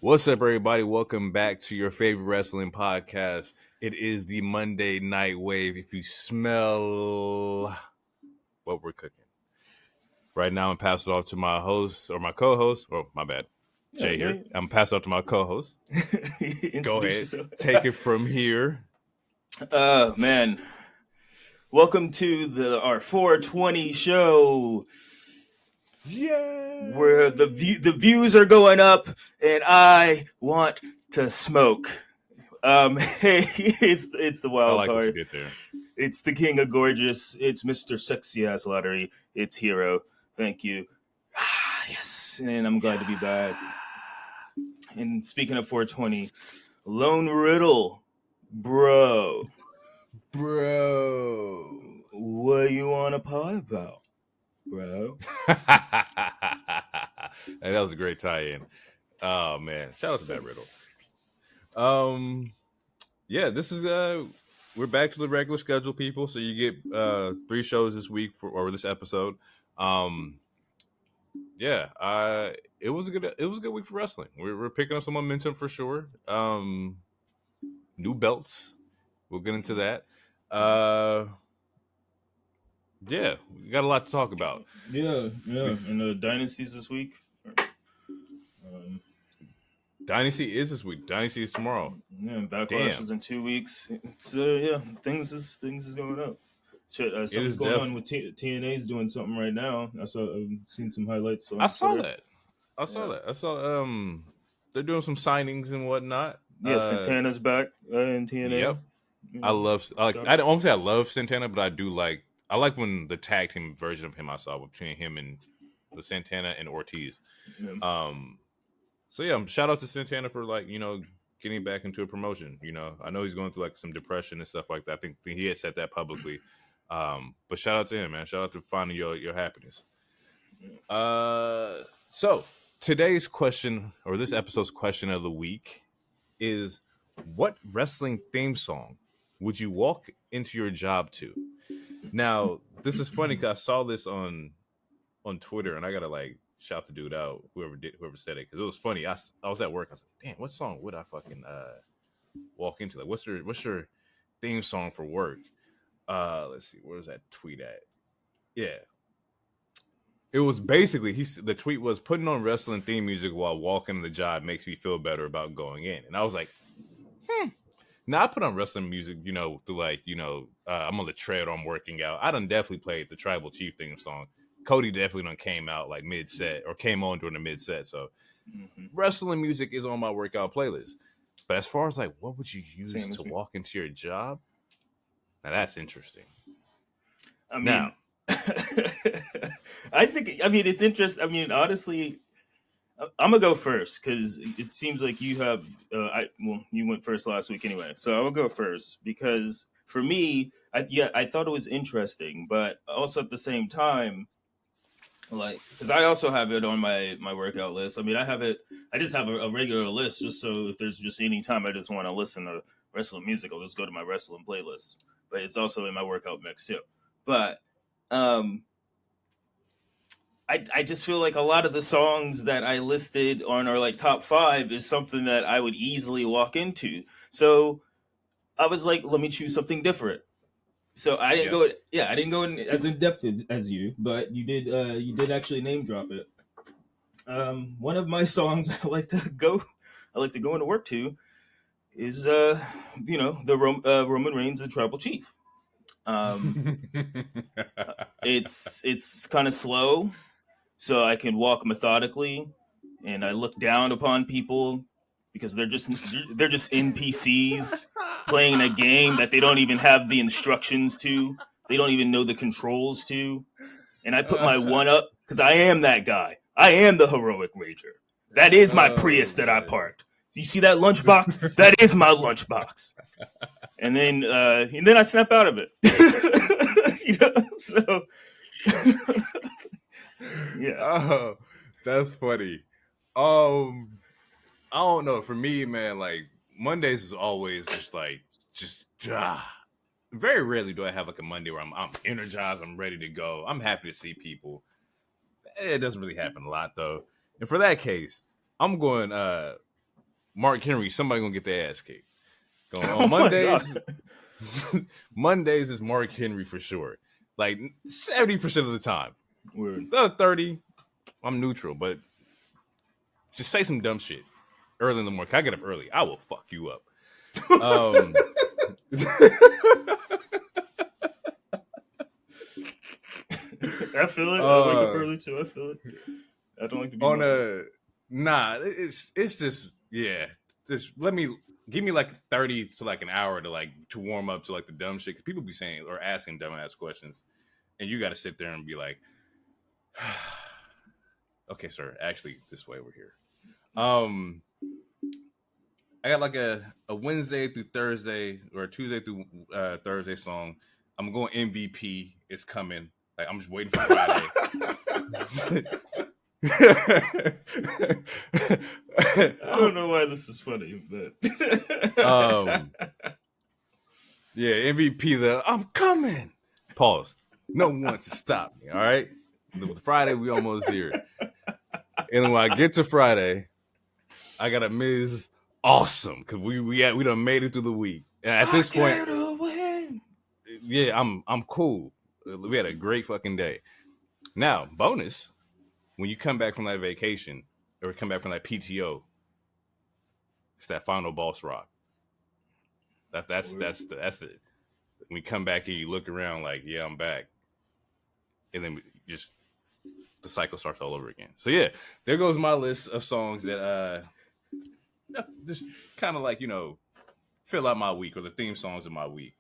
What's up, everybody? Welcome back to your favorite wrestling podcast. It is the Monday Night Wave. If you smell what we're cooking. Right now, I'm passing it off to my host, or my co-host. Oh, my bad. Jay here. I'm passing it off to my co-host. Go ahead. Take it from here. Man. Welcome to our 420 show. Yeah. Where the views are going up and I want to smoke. Hey, it's the wild I like card. what you did there. It's the king of gorgeous. It's Mr. Sexy Ass Lottery. It's Hero. Thank you. Yes, and I'm glad to be back. And speaking of 420, Lone Riddle, bro, what you want to pie about? Bro. Hey, that was a great tie-in. Oh man, shout out to Bad Riddle. Yeah, this is we're back to the regular schedule, people. So you get 3 shows this week or this episode. Yeah, it was a good week for wrestling. We're picking up some momentum for sure. New belts, we'll get into that. Yeah, we got a lot to talk about. Yeah. And the Dynasties this week. Dynasty is this week. Dynasty is tomorrow. Yeah, and Backlash is in 2 weeks. It's things is going up. Something's going on with TNA's doing something right now. I've seen some highlights. I saw that. I saw they're doing some signings and whatnot. Yeah, Santana's back in TNA. Yep. I don't want to say I love Santana, but I like when the tag team version of him I saw between him and the Santana and Ortiz. Yeah. So yeah, shout out to Santana for getting back into a promotion. I know he's going through some depression and stuff like that. I think he had said that publicly. But shout out to him, man. Shout out to finding your happiness. So today's question, or this episode's question of the week, is what wrestling theme song would you walk into your job to? Now, this is funny because I saw this on Twitter, and I gotta shout the dude out, whoever said it, because it was funny. I was at work. I was like, damn, what song would I fucking walk into? What's your theme song for work? Let's see, where's that tweet at? Yeah, it was basically the tweet was putting on wrestling theme music while walking the job makes me feel better about going in, and I was like, Now I put on wrestling music, through I'm on the tread or I'm working out. I done definitely played the Tribal Chief theme song. Cody definitely done came out mid-set or came on during the mid-set. So wrestling music is on my workout playlist. But as far as what would you use to walk into your job? Now that's interesting. I mean, it's interesting. I mean, honestly, I'm gonna go first because it seems like you have. You went first last week anyway, so I will go first because for me, I thought it was interesting, but also at the same time, because I also have it on my workout list. I mean, I just have a regular list just so if there's just any time I just want to listen to wrestling music, I'll just go to my wrestling playlist. But it's also in my workout mix too. But I just feel like a lot of the songs that I listed on our top 5 is something that I would easily walk into. So I was like, let me choose something different. So I didn't go. Yeah, I didn't go in as in depth as you, but you did. You did actually name drop it. One of my songs I like to go into work to is the Roman Reigns, the Tribal Chief. It's kind of slow, so I can walk methodically, and I look down upon people because they're just NPCs playing a game that they don't even have the instructions to. They don't even know the controls to. And I put my one up because I am that guy. I am the heroic rager. That is my Prius that I parked. You see that lunchbox? That is my lunchbox. And then I snap out of it. So yeah. Oh, that's funny. I don't know. For me, man, Mondays is always just very rarely do I have a Monday where I'm energized, I'm ready to go. I'm happy to see people. It doesn't really happen a lot though. And for that case, I'm going Mark Henry, somebody gonna get their ass kicked. Going Oh on my Mondays. God. Mondays is Mark Henry for sure. Like 70% of the time. Weird. The 30, I'm neutral, but just say some dumb shit early in the morning. Can I get up early? I will fuck you up. I feel it. I wake up early too. I feel it. I don't like to be on a nah. It's just Just give me like 30 to like an hour to warm up to like the dumb shit. Because people be saying or asking dumbass questions, and you got to sit there and be like, okay, sir. Actually, this way over here. I got like a Wednesday through Thursday or a Tuesday through Thursday song. I'm going MVP. It's coming. Like I'm just waiting for Friday. I don't know why this is funny, but yeah, MVP. I'm coming. Pause. No one wants to stop me. All right. Friday we almost here, and when I get to Friday, I got a Miz awesome because we done made it through the week, and at this point, yeah, I'm cool. We had a great fucking day. Now, bonus. When you come back from that vacation or come back from that PTO, it's that final boss rock. That's it. When you come back here, you look around like, yeah, I'm back, and then just the cycle starts all over again. So yeah, there goes my list of songs that just kind of like fill out my week or the theme songs of my week.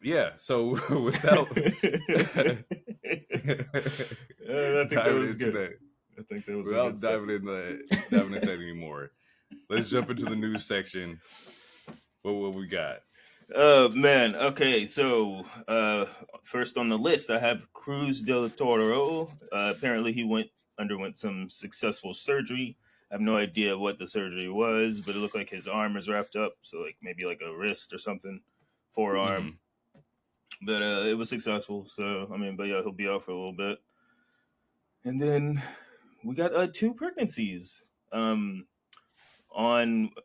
Yeah. So without. I think that was good. I think that was without diving into that anymore. Let's jump into the news section. What we got? Man. Okay. So first on the list, I have Cruz del Toro. Apparently, he underwent some successful surgery. I have no idea what the surgery was, but it looked like his arm is wrapped up, so like maybe like a wrist or something, forearm. Mm. But it was successful. So but yeah, he'll be out for a little bit. And then we got 2 pregnancies. On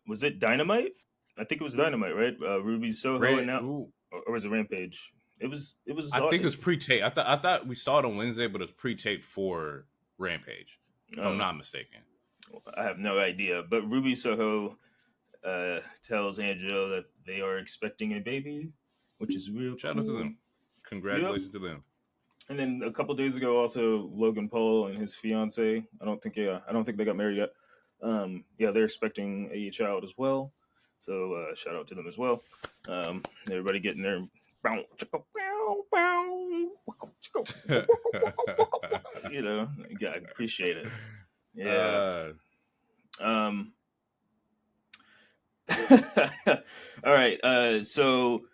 was it Dynamite? I think it was Dynamite, right? Ruby Soho and now, or was it Rampage? It was. I think it was pre-taped. I thought we saw it on Wednesday, but it was pre-taped for Rampage, if I'm not mistaken. I have no idea. But Ruby Soho tells Angelo that they are expecting a baby, which is real. Shout out to them. Congratulations to them. And then a couple days ago, also Logan Paul and his fiance. I don't think they got married yet. Yeah, they're expecting a child as well. So shout out to them as well. Everybody getting their yeah, I appreciate it. Yeah. All right. So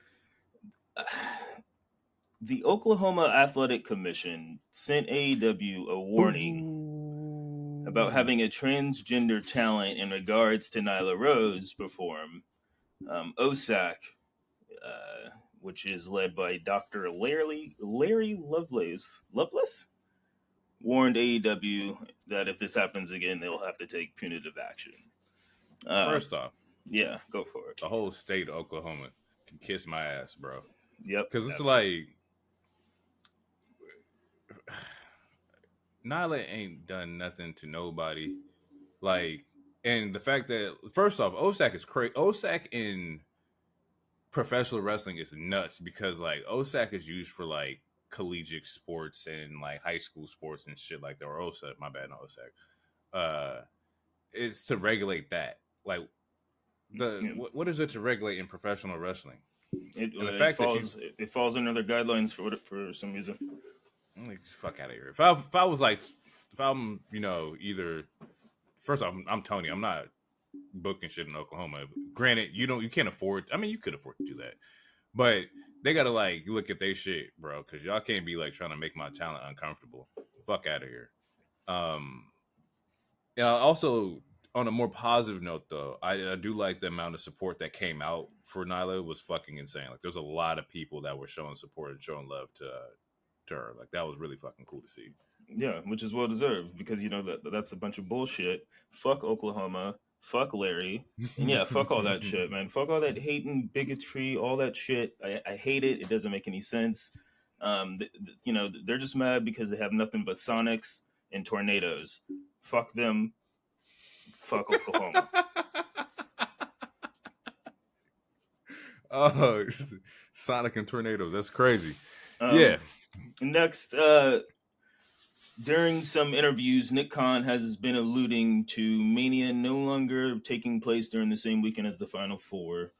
the Oklahoma Athletic Commission sent AEW a warning about having a transgender talent in regards to Nyla Rose perform. OSAC, which is led by Dr. Larry Lovelace, warned AEW that if this happens again, they'll have to take punitive action. First off, yeah, go for it. The whole state of Oklahoma can kiss my ass, bro. Yep. Because it's like Nyla ain't done nothing to nobody. Like, and the fact that first off, OSAC is crazy. OSAC in professional wrestling is nuts because like OSAC is used for like collegiate sports and like high school sports and shit like that. Or OSAC, my bad, not OSAC. It's to regulate that. Like, what is it to regulate in professional wrestling? It falls under their guidelines for some reason. Like, fuck out of here. If I'm either first off, I'm Tony. I'm not booking shit in Oklahoma. Granted, you can't afford. I mean, you could afford to do that, but they gotta like look at their shit, bro, because y'all can't be like trying to make my talent uncomfortable. Fuck out of here. Yeah. Also, on a more positive note, though, I do like the amount of support that came out for Nyla was fucking insane. Like, there's a lot of people that were showing support and showing love to her. Like, that was really fucking cool to see. Yeah, which is well deserved because that's a bunch of bullshit. Fuck Oklahoma. Fuck Larry. And yeah, fuck all that shit, man. Fuck all that hate and bigotry, all that shit. I hate it. It doesn't make any sense. They're just mad because they have nothing but Sonics and tornadoes. Fuck them. Fuck Oklahoma. Oh, Sonic and tornadoes. That's crazy. Um, Yeah. Next, during some interviews, Nick Khan has been alluding to Mania no longer taking place during the same weekend as the Final Four.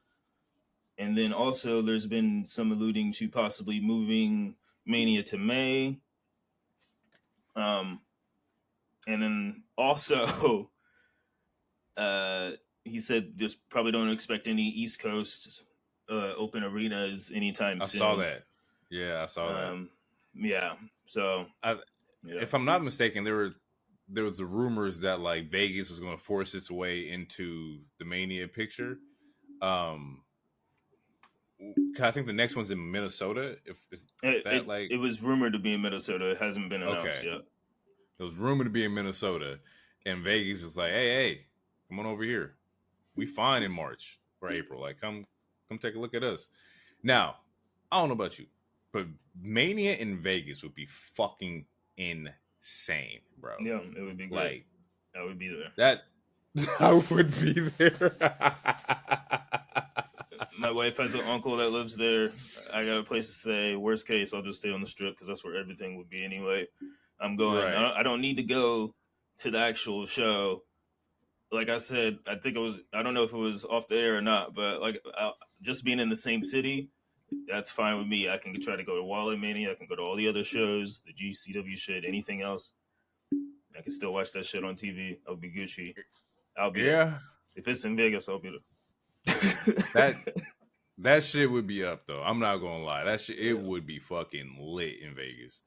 And then also there's been some alluding to possibly moving Mania to May. And then also he said just probably don't expect any East Coast open arenas anytime I soon. saw that. Yeah, I saw that. Yeah. So if I'm not mistaken, there was the rumors that like Vegas was going to force its way into the Mania picture. I think the next one's in Minnesota. If is that it was rumored to be in Minnesota. It hasn't been announced yet. It was rumored to be in Minnesota, and Vegas is like, hey, come on over here. We fine in March or April. Like, come take a look at us. Now, I don't know about you, but Mania in Vegas would be fucking insane, bro. Yeah, it would be great. Like, I would be there. I would be there. My wife has an uncle that lives there. I got a place to stay. Worst case, I'll just stay on the strip because that's where everything would be anyway. I'm going. Right. I don't need to go to the actual show. Like I said, I think it was. I don't know if it was off the air or not, but like just being in the same city, that's fine with me. I can try to go to Wally Mania. I can go to all the other shows, the GCW shit, anything else. I can still watch that shit on TV. I'll be Gucci. I'll be there. If it's in Vegas, I'll be there. That shit would be up though. I'm not gonna lie. That shit it would be fucking lit in Vegas.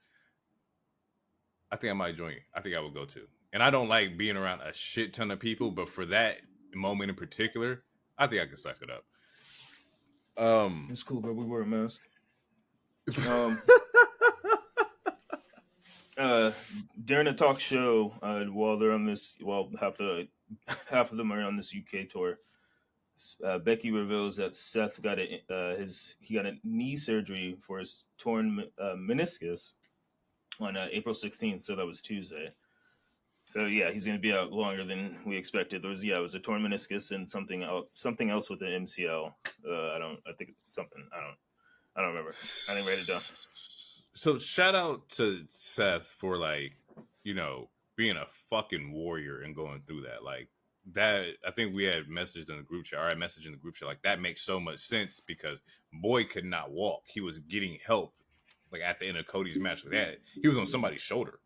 I think I might join you. I think I would go too. And I don't like being around a shit ton of people, but for that moment in particular, I think I can suck it up. It's cool, but we wear a mask. During a talk show, while they're on this, half of them are on this UK tour. Becky reveals that Seth got a knee surgery for his torn meniscus on April 16th, so that was Tuesday. So yeah, he's going to be out longer than we expected. It was a torn meniscus and something else with the MCL. I don't remember. I didn't write it down. So shout out to Seth for being a fucking warrior and going through that. Like that, I think we had messaged in the group chat. All right, message in the group chat. Like that makes so much sense because boy could not walk. He was getting help. Like at the end of Cody's match with that, he was on somebody's shoulder.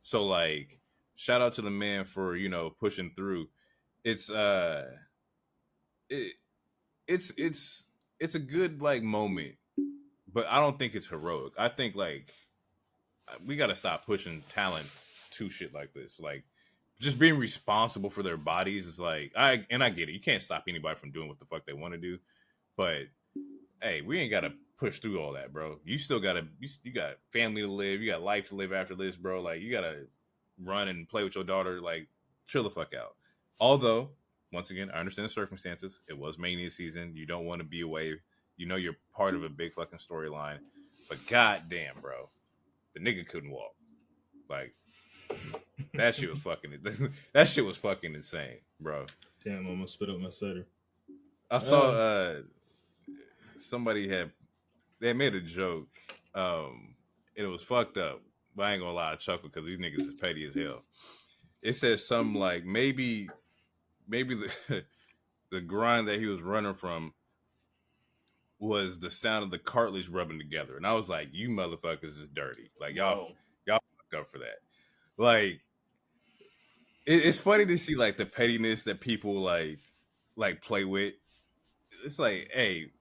So like, shout out to the man for pushing through. It's it's a good like moment, but I don't think it's heroic. I think like we got to stop pushing talent to shit like this. Like just being responsible for their bodies is like I get it. You can't stop anybody from doing what the fuck they want to do, but hey, we ain't got to push through all that, bro. You still gotta you got family to live, you got life to live after this, bro. Like you gotta run and play with your daughter, like chill the fuck out. Although, once again, I understand the circumstances. It was Mania season. You don't want to be away. You're part of a big fucking storyline. But goddamn, bro, the nigga couldn't walk. Like that shit was fucking insane, bro. Damn, I almost spit up my cider. I saw somebody they made a joke. It was fucked up. But I ain't gonna lie, I chuckle because these niggas is petty as hell. It says something like maybe the the grind that he was running from was the sound of the cartilage rubbing together. And I was like, you motherfuckers is dirty. Like y'all fucked up for that. Like it's funny to see like the pettiness that people like play with. It's like, hey,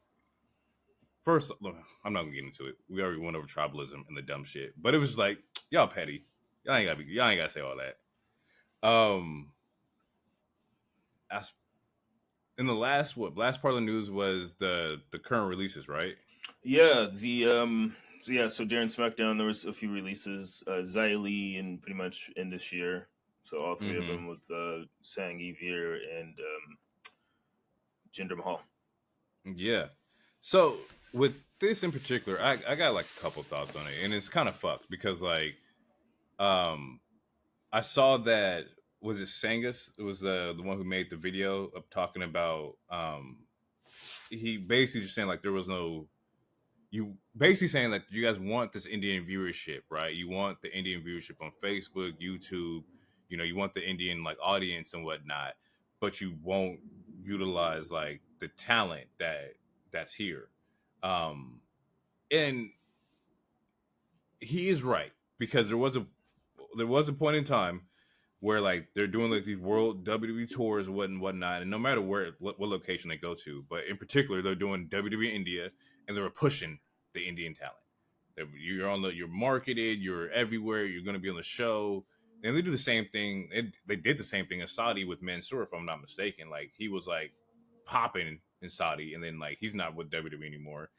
first, look, I'm not gonna get into it. We already went over tribalism and the dumb shit, but it was like y'all petty. Y'all ain't gotta say all that. In the last part of the news was the current releases, right? Yeah, the So during Smackdown, there was a few releases. Xylee and pretty much in this year. So all three of them with Sang Ivar and Jinder Mahal. Yeah. So with this in particular, I got like a couple thoughts on it, and it's kind of fucked because like, I saw that was it Sangus? It was the one who made the video of talking about he basically just saying like there was no you basically saying like you guys want this Indian viewership, right? You want the Indian viewership on Facebook, YouTube, you know, you want the Indian like audience and whatnot, but you won't utilize like the talent that's here. Um and he is right because there was a point in time where like they're doing like these world WWE tours and whatnot, and no matter what location they go to, but in particular they're doing WWE India, and they were pushing the Indian talent. You're marketed, you're everywhere, you're going to be on the show, and they do the same thing. They did the same thing in Saudi with Mansoor, if I'm not mistaken. Like he was like popping in Saudi, and then like he's not with WWE anymore.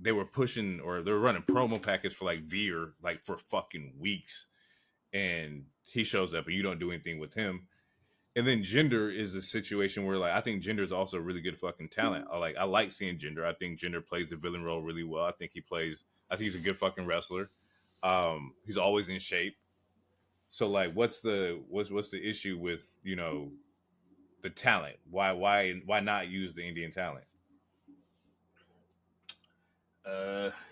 They were pushing or they were running promo packets for like Veer like for fucking weeks, and he shows up and you don't do anything with him. And then Jinder is a situation where like I think Jinder is also a really good fucking talent. I like seeing Jinder. I think Jinder plays the villain role really well. I think he's a good fucking wrestler. He's always in shape. So like what's the issue with, you know, the talent? Why not use the Indian talent?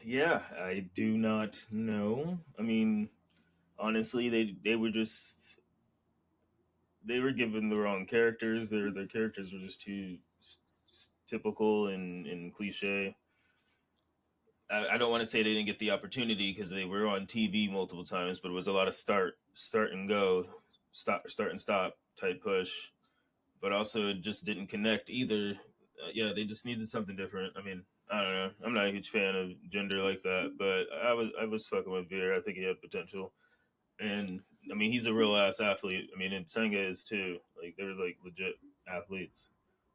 Yeah, I do not know. I mean, honestly, they were given the wrong characters. Their characters were just too typical and cliche. I don't want to say they didn't get the opportunity because they were on TV multiple times, but it was a lot of start and go, start and stop type push. But also, it just didn't connect either. Yeah, they just needed something different. I mean, I don't know. I'm not a huge fan of Jinder like that, but I was fucking with Veer. I think he had potential, and I mean, he's a real ass athlete. I mean, and Senga is too. Like they're like legit athletes.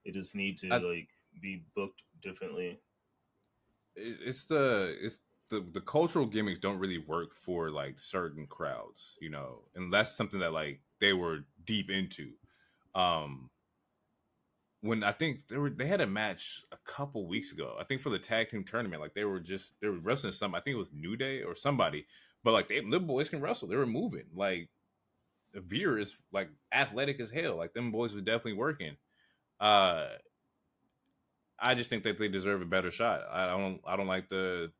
They just need to like be booked differently. It's the cultural gimmicks don't really work for like certain crowds, you know, and that's something that like they were deep into. Um, when I think they had a match a couple weeks ago, I think for the tag team tournament, like they were wrestling some, I think it was New Day or somebody, but like the boys can wrestle. They were moving. Like Veer is like athletic as hell. Like them boys were definitely working. Uh, I just think that they deserve a better shot. I don't like them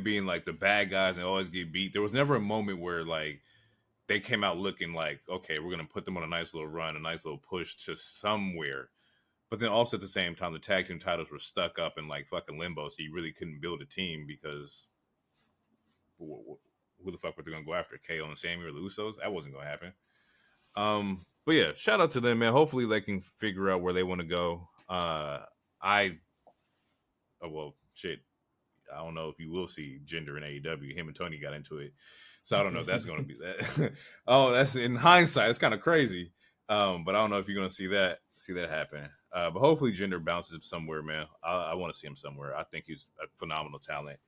being like the bad guys and always get beat. There was never a moment where like they came out looking like, okay, we're gonna put them on a nice little run, a nice little push to somewhere. But then also at the same time, the tag team titles were stuck up in like fucking limbo, so you really couldn't build a team because who the fuck were they gonna go after? KO and Sammy or the Usos? That wasn't gonna happen. But yeah, shout out to them, man. Hopefully they can figure out where they want to go. Well, shit. I don't know if you will see Jinder in AEW. Him and Tony got into it, so I don't know if that's going to be that. Oh, that's in hindsight. It's kind of crazy, but I don't know if you're going to see that happen. But hopefully Jinder bounces up somewhere, man. I want to see him somewhere. I think he's a phenomenal talent.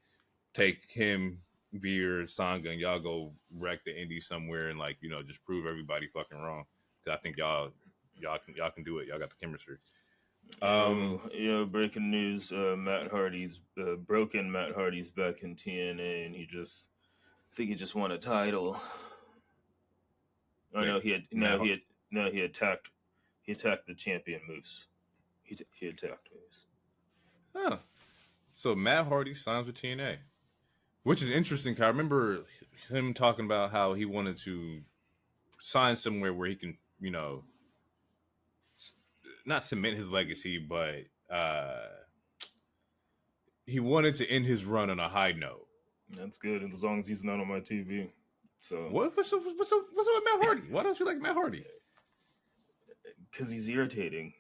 Take him, Veer, Sangha, and y'all go wreck the indie somewhere and like, you know, just prove everybody fucking wrong. Because I think y'all can do it. Y'all got the chemistry. Breaking news: Matt Hardy's broken. Matt Hardy's back in TNA, and I think he just won a title. Oh no, he attacked the champion Moose. He attacked Moose. Huh. So Matt Hardy signs with TNA, which is interesting. Cause I remember him talking about how he wanted to sign somewhere where he can, you know, not cement his legacy, but he wanted to end his run on a high note. That's good, as long as he's not on my TV. So what's up with Matt Hardy? Why don't you like Matt Hardy? Because he's irritating.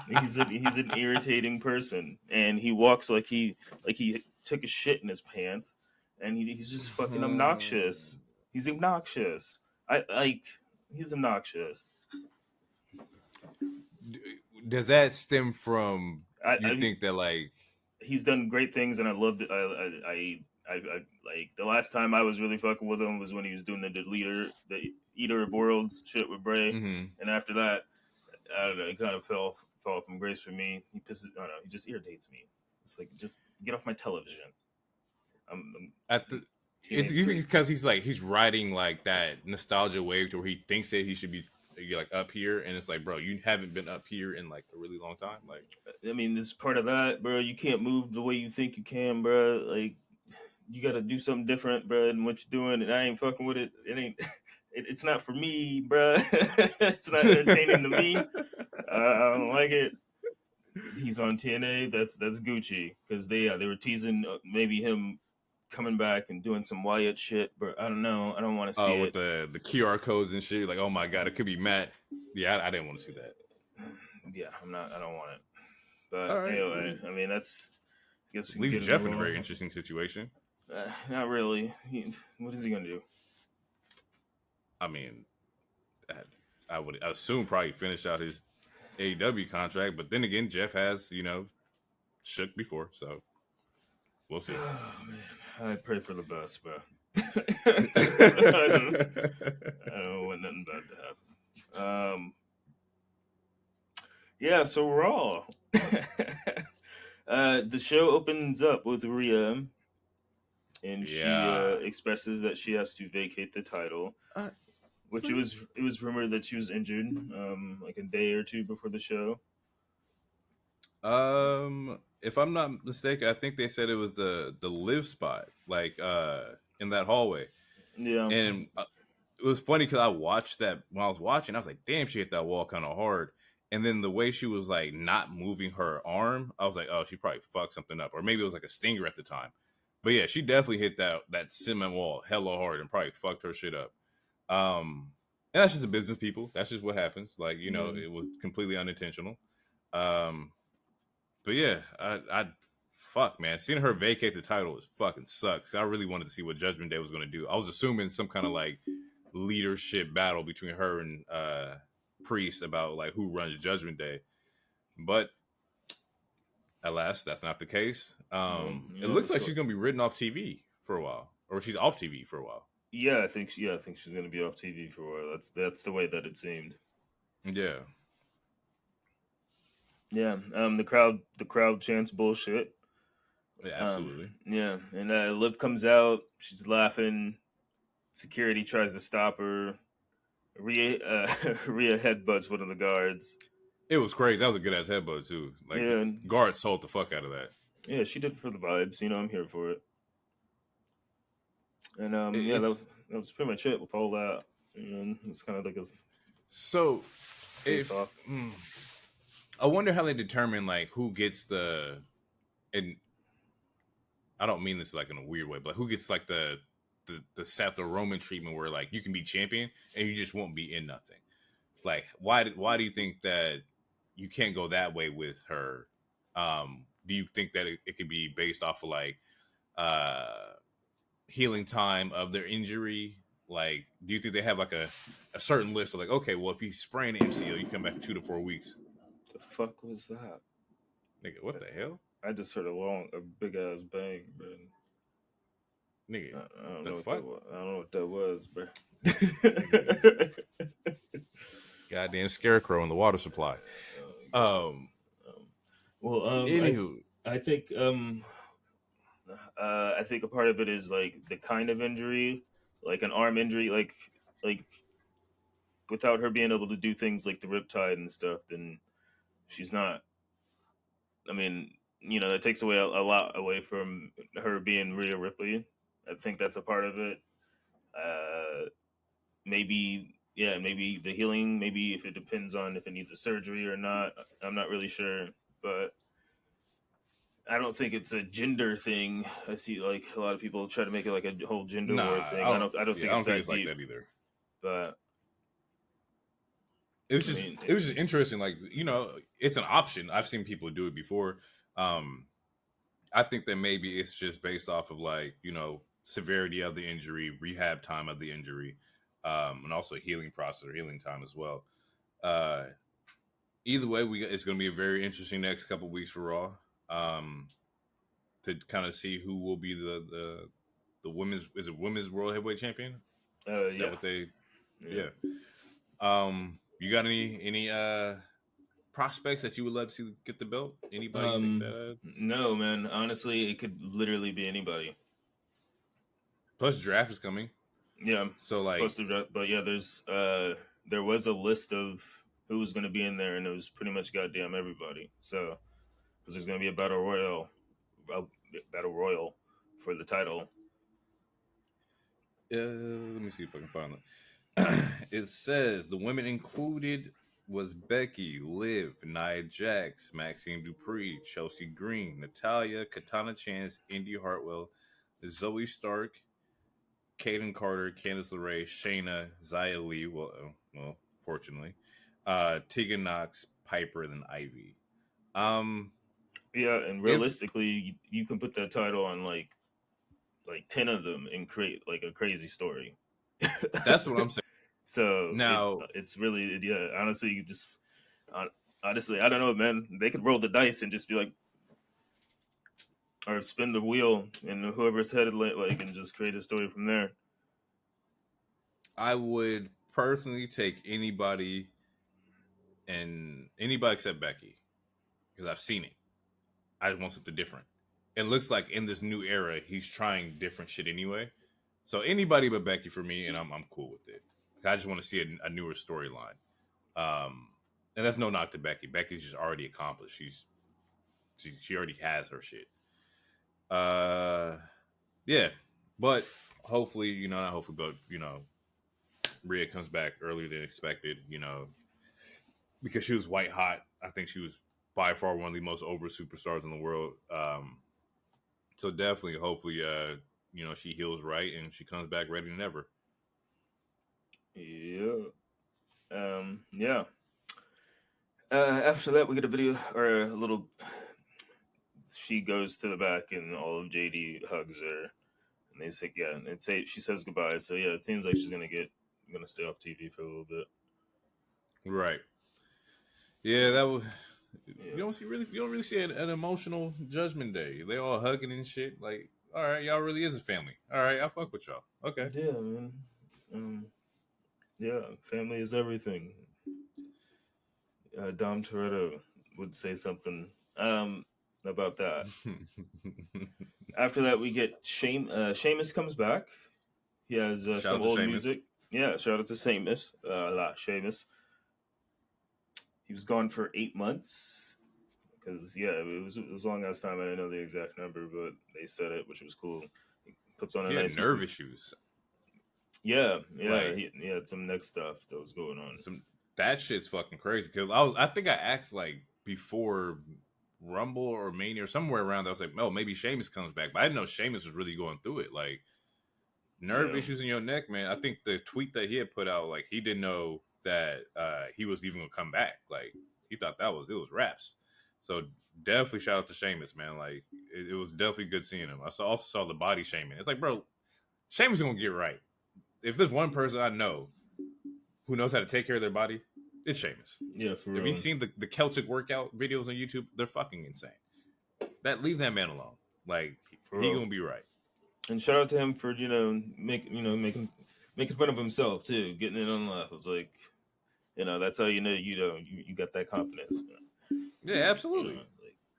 he's an irritating person, and he walks like he took a shit in his pants, and he's just fucking obnoxious. He's obnoxious. He's obnoxious. does that stem from you I think that like he's done great things, and I loved it. Like the last time I was really fucking with him was when he was doing the Eater of Worlds shit with Bray, mhm. and after that, I don't know, he kind of fell from grace for me. He pisses, I don't know, he just irritates me. It's like, just get off my television. At the it's TNA's you think great. because he's riding like that nostalgia wave to where he thinks that he should be like up here, and it's like, bro, you haven't been up here in like a really long time. Like, I mean, this is part of that, bro. You can't move the way you think you can, bro. Like, you got to do something different, bro, than what you're doing. And I ain't fucking with it. It ain't. It's not for me, bro. It's not entertaining to me. I don't like it. He's on TNA. That's Gucci, because they were teasing maybe him coming back and doing some Wyatt shit, but I don't know. I don't want to see with it. the QR codes and shit. Like, oh my god, it could be Matt. Yeah, I didn't want to see that. Yeah, I'm not. I don't want it. But All right, anyway, I mean, that's. I guess we can leaves get Jeff into in a very it. interesting situation. Not really. What is he gonna do? I mean, I would assume probably finish out his AEW contract, but then again, Jeff has shook before, so we'll see. Oh man, I pray for the best, bro. I don't want nothing bad to happen. Yeah, so Raw. The show opens up with Rhea, and she Yeah. expresses that she has to vacate the title, which So- it was rumored that she was injured, like a day or two before the show. If I'm not mistaken, I think they said it was the live spot, like in that hallway, Yeah, and it was funny because I watched that when I was watching. I was like, "Damn, she hit that wall kind of hard." And then the way she was like not moving her arm, I was like, "Oh, she probably fucked something up," or maybe it was like a stinger at the time. But yeah, she definitely hit that cement wall hella hard and probably fucked her shit up. And that's just the business people. That's just what happens. Like it was completely unintentional. Um, but yeah, I fuck man, seeing her vacate the title was fucking sucks. I really wanted to see what Judgment Day was going to do. I was assuming some kind of like leadership battle between her and Priest about like who runs Judgment Day, but alas, that's not the case. It looks like she's going to be written off TV for a while, or she's off TV for a while. yeah, I think she's gonna be off TV for a while. That's the way that it seemed. Yeah. Yeah, the crowd chants bullshit. Yeah, absolutely. Yeah, and Liv comes out. She's laughing. Security tries to stop her. Rhea headbutts one of the guards. It was crazy. That was a good ass headbutt too. Like Yeah, guard sold the fuck out of that. yeah, she did it for the vibes. I'm here for it. And that was pretty much it with all that. And it's kind of like a so. face off. I wonder how they determine like who gets and I don't mean this like in a weird way, but who gets like the Seth or Roman treatment where like you can be champion and you just won't be in nothing. Like why do you think that you can't go that way with her? Do you think that it could be based off of like healing time of their injury? Like, do you think they have like a certain list of like, okay, well, if you sprain an MCL, you come back in 2 to 4 weeks. The fuck was that? Nigga, what the hell? I just heard a big ass bang, man. Nigga, I don't the know fuck? I don't know what that was, bro. Goddamn scarecrow in the water supply. Anywho, I think I think a part of it is like the kind of injury, like an arm injury, like without her being able to do things like the riptide and stuff, then she's not. I mean, that takes away a lot away from her being Rhea Ripley. I think that's a part of it. Maybe the healing. Maybe if it depends on if it needs a surgery or not. I'm not really sure, but I don't think it's a gender thing. I see like a lot of people try to make it like a whole gender war thing. I don't think it's like that either. But it was just interesting. Like it's an option. I've seen people do it before. I think that maybe it's just based off of like severity of the injury, rehab time of the injury, and also healing process or healing time as well. Either way, it's going to be a very interesting next couple weeks for Raw. To kind of see who will be the women's world heavyweight champion. Yeah. That what they? Yeah. You got any prospects that you would love to see get the belt? Anybody you think that? No, man. Honestly, it could literally be anybody. Plus, draft is coming. Yeah. So like, plus the draft, but yeah, there was a list of who was going to be in there, and it was pretty much goddamn everybody. So because there's going to be a battle royal for the title. let me see if I can find it. It says the women included was Becky, Liv, Nia Jax, Maxine Dupree, Chelsea Green, Natalya, Katana Chance, Indy Hartwell, Zoe Stark, Kaden Carter, Candice LeRae, Shayna, Xia Li, well, fortunately, Tegan Knox, Piper, and then Ivy. Yeah, and realistically, you can put that title on like 10 of them and create like a crazy story. That's what I'm saying. So now it's really, yeah. Honestly, you just honestly, I don't know, man. They could roll the dice and just be like, or spin the wheel, and whoever's headed like, and just create a story from there. I would personally take anybody except Becky because I've seen it. I just want something different. It looks like in this new era, he's trying different shit anyway. So anybody but Becky for me, and I'm cool with it. I just want to see a newer storyline. And that's no knock to Becky. Becky's just already accomplished. She already has her shit. Yeah, but hopefully, not hopefully, but Rhea comes back earlier than expected. Because she was white hot. I think she was by far one of the most over superstars in the world. So definitely, hopefully, she heals right and she comes back ready than ever. Yeah. Yeah. After that, we get a video or a little. She goes to the back and all of JD hugs her, and they say, "Yeah," and she says goodbye. So yeah, it seems like she's gonna stay off TV for a little bit. Right. Yeah, that was. Yeah. You don't really see an emotional Judgment Day. They all hugging and shit. Like, all right, y'all really is a family. All right, I fuck with y'all. Okay. Yeah, man. Yeah, family is everything. Dom Toretto would say something about that. After that, we get Sheamus comes back. He has some old music. Yeah, shout out to Sheamus. Sheamus. He was gone for 8 months because it was a long ass time. I didn't know the exact number, but they said it, which was cool. He puts on a nice nerve issues. Yeah, he had some neck stuff that was going on. That shit's fucking crazy. Because I think I asked like before Rumble or Mania or somewhere around there, I was like, oh, maybe Sheamus comes back. But I didn't know Sheamus was really going through it. Like, nerve issues in your neck, man. I think the tweet that he had put out, like, he didn't know that he was even going to come back. Like, he thought it was raps. So definitely shout out to Sheamus, man. Like, it was definitely good seeing him. I also saw the body shaming. It's like, bro, Sheamus is going to get right. If there's one person I know who knows how to take care of their body, it's Sheamus. Yeah, for real. Have you seen the Celtic workout videos on YouTube? They're fucking insane. Leave that man alone. Like, he gonna be right. And shout out to him for making fun of himself too, getting it on the laugh. It's like, that's how you got that confidence. Yeah, absolutely.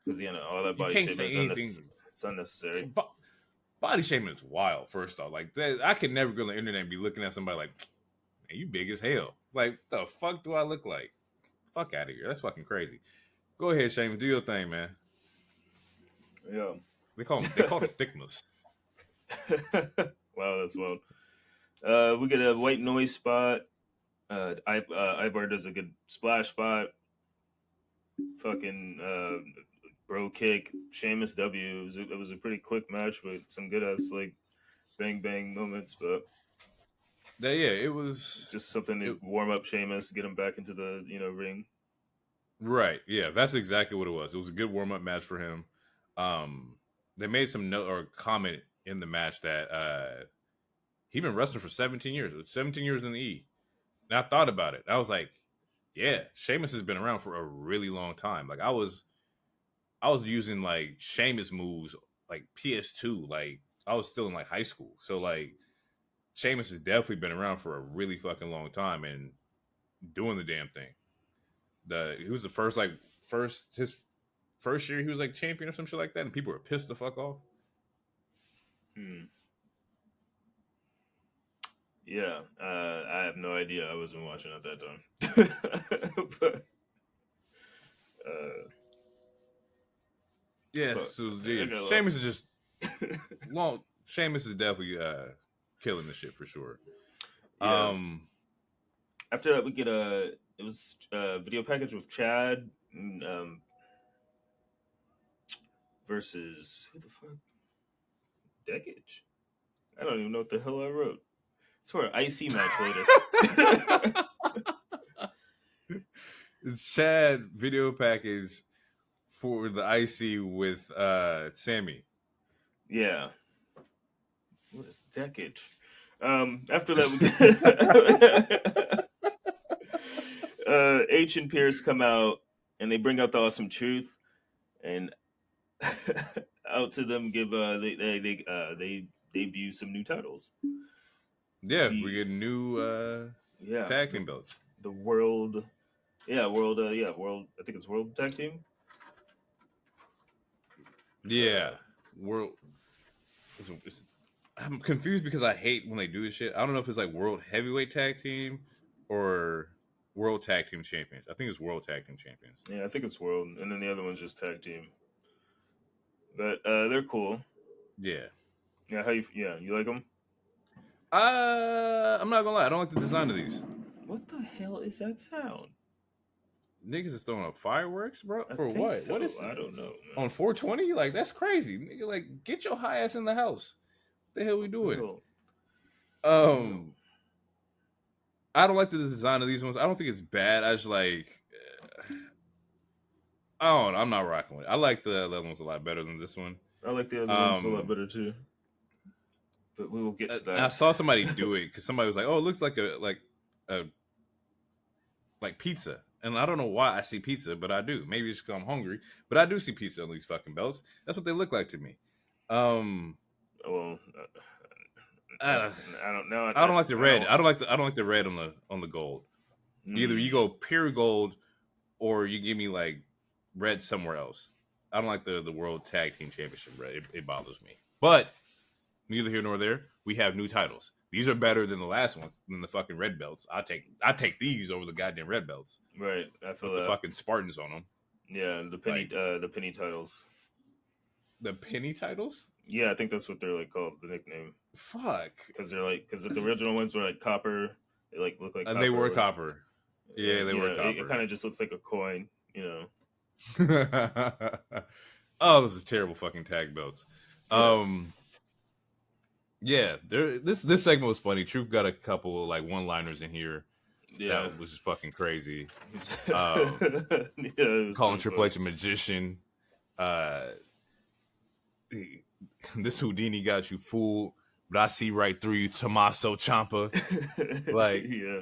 Because all that body shaming is unnecessary. Body shaming is wild. First off, like I could never go on the internet and be looking at somebody like, man, you big as hell. Like, the fuck do I look like? Fuck out of here. That's fucking crazy. Go ahead, Sheamus. Do your thing, man. Yeah. They call it thickness. Wow, that's wild. We get a white noise spot. Ivar does a good splash spot. Fucking bro kick. Sheamus W. It was a pretty quick match with some good ass like bang bang moments, but it was just something to warm up Sheamus, get him back into the ring. Right. Yeah, that's exactly what it was. It was a good warm up match for him. They made some note or comment in the match that he'd been wrestling for 17 years. It was 17 years in the E. And I thought about it. I was like, Yeah, Sheamus has been around for a really long time. Like I was using like Sheamus moves like PS2. Like I was still in like high school. So like Sheamus has definitely been around for a really fucking long time and doing the damn thing. He was the his first year he was like champion or some shit like that, and people were pissed the fuck off. Yeah, I have no idea. I wasn't watching at that time. But, yeah, Sheamus is just Sheamus is definitely killing the shit for sure. Yeah. After that, we get it was a video package with Chad and, versus who the fuck? Decage. I don't even know what the hell I wrote. It's for an IC match later. It's Chad video package for the IC with Sammy. Yeah. What is Decage? After that, we H and Pierce come out and they bring out the Awesome Truth, and out to them give they debut some new titles. Yeah, we get new tag team belts. The world. World. I think it's World Tag Team. Yeah, world. I'm confused because I hate when they do this shit. I don't know if it's like World Heavyweight Tag Team or World Tag Team Champions. I think it's World Tag Team Champions. Yeah, I think it's World, and then the other one's just Tag Team. But they're cool. Yeah. Yeah, you like them? I'm not gonna lie. I don't like the design of these. What the hell is that sound? Niggas is throwing up fireworks, bro. For what? So. What is? I don't know. Man. On 420? Like that's crazy. Nigga, like get your high ass in the house. What the hell we doing? I don't like the design of these ones. I don't think it's bad. I just like. I don't know. I'm not rocking with it. I like the other ones a lot better than this one. I like the other ones a lot better too. But we will get to that. I saw somebody do it because somebody was like, "Oh, it looks like a pizza," and I don't know why I see pizza, but I do. Maybe it's because I'm hungry, but I do see pizza on these fucking belts. That's what they look like to me. Well, I don't know. I don't like the red. I don't like the red on the gold. Either you go pure gold, or you give me like red somewhere else. I don't like the World Tag Team Championship red. It bothers me. But neither here nor there. We have new titles. These are better than the last ones, than the fucking red belts. I take these over the goddamn red belts. Right. I feel with the fucking Spartans on them. Yeah, the penny titles. The penny titles? Yeah, I think that's what they're like called, the nickname. Fuck. Because the original ones were like copper. They like look like copper. They were copper. Yeah, they were copper. It kind of just looks like a coin, you know. Oh, those are terrible fucking tag belts. Yeah, this segment was funny. Truth got a couple like one-liners in here. Yeah, that was just fucking crazy. Calling Triple H a magician. This Houdini got you fooled, but I see right through you, Tommaso Ciampa. Like, yeah,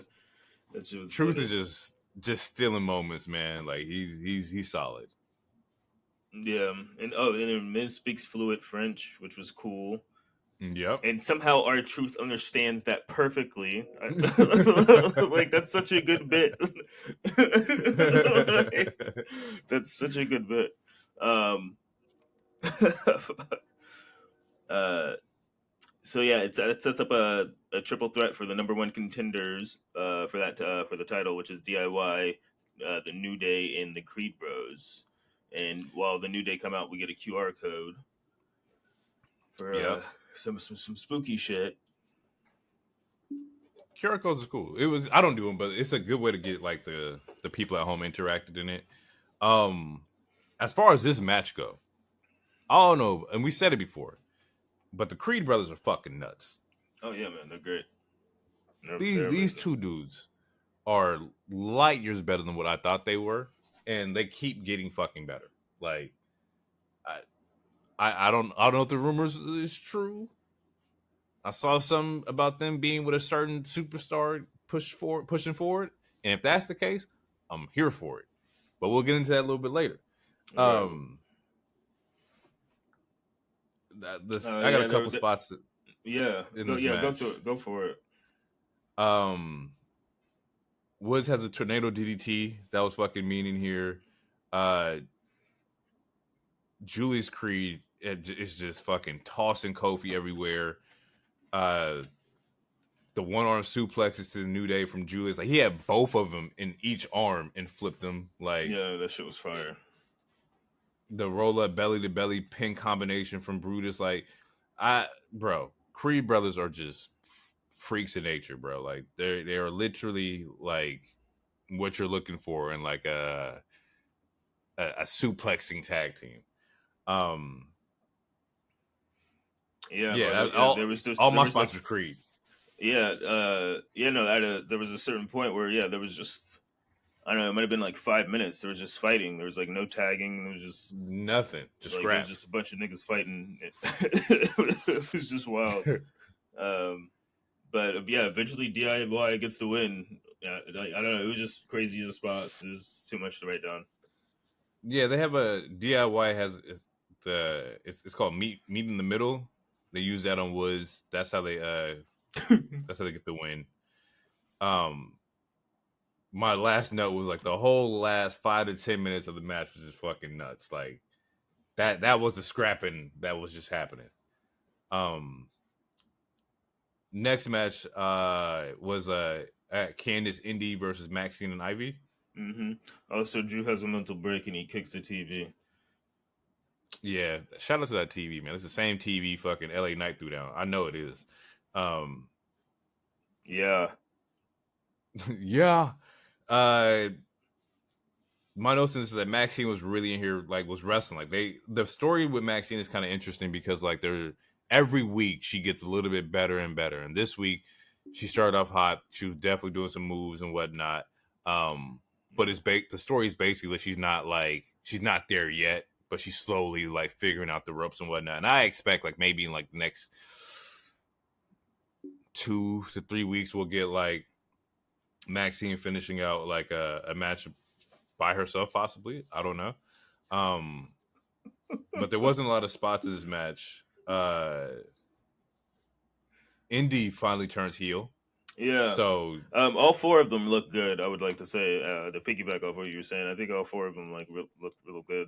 Truth funny. Is just stealing moments, man. Like he's solid. Yeah, and then Miz speaks fluent French, which was cool. Yep. And somehow R-Truth understands that perfectly. Like that's such a good bit. That's such a good bit. So yeah, it sets up a triple threat for the number one contenders for the title, which is DIY, the New Day, and the Creed Bros. And while the New Day come out, we get a QR code for some spooky shit. QR codes is cool. I don't do them, but it's a good way to get like the people at home interacted in it. As far as this match go, I don't know, and we said it before, but the Creed brothers are fucking nuts. Oh yeah, man, they're great. These two dudes are light years better than what I thought they were, and they keep getting fucking better. Like, I don't know if the rumors is true. I saw something about them being with a certain superstar pushing forward, and if that's the case, I'm here for it. But we'll get into that a little bit later. Right. I got a couple spots in this match. Go for it. Woods has a tornado DDT that was fucking mean in here. Julius Creed is just fucking tossing Kofi everywhere. The one-arm suplexes to the New Day from Julius. Like, he had both of them in each arm and flipped them. Like, yeah, that shit was fire. The roll-up belly-to-belly pin combination from Brutus. Like, Creed brothers are just freaks of nature, bro. Like, they are literally like what you're looking for in like a suplexing tag team. There was spots were Creed. Yeah, there was a certain point where there was just, I don't know, it might have been like 5 minutes. There was just fighting. There was like no tagging. There was just nothing. Just like, scrap. It was just a bunch of niggas fighting. It was just wild. But eventually DIY gets the win. Yeah, I don't know. It was just crazy as spots. It was too much to write down. Yeah, they have a DIY has it's called meet in the middle. They use that on Woods. That's how they that's how they get the win. My last note was like the whole last 5 to 10 minutes of the match was just fucking nuts. Like that was the scrapping that was just happening. Next match was Candice Indy versus Maxine and Ivy. Mm-hmm. Also, Drew has a mental break and he kicks the TV. Yeah, shout out to that TV, man. It's the same TV fucking LA Knight threw down. I know it is. Yeah. Yeah. My notion is that Maxine was really in here, like, was wrestling. Like, the story with Maxine is kind of interesting because, like, every week she gets a little bit better and better. And this week she started off hot. She was definitely doing some moves and whatnot. But the story is basically that she's not there yet, but she's slowly like figuring out the ropes and whatnot. And I expect like maybe in like the next 2 to 3 weeks we'll get like Maxine finishing out like a match by herself, possibly. I don't know. But there wasn't a lot of spots in this match. Indy finally turns heel. Yeah. So all 4 of them look good. I would like to say to piggyback off what you were saying. I think all 4 of them like looked real good.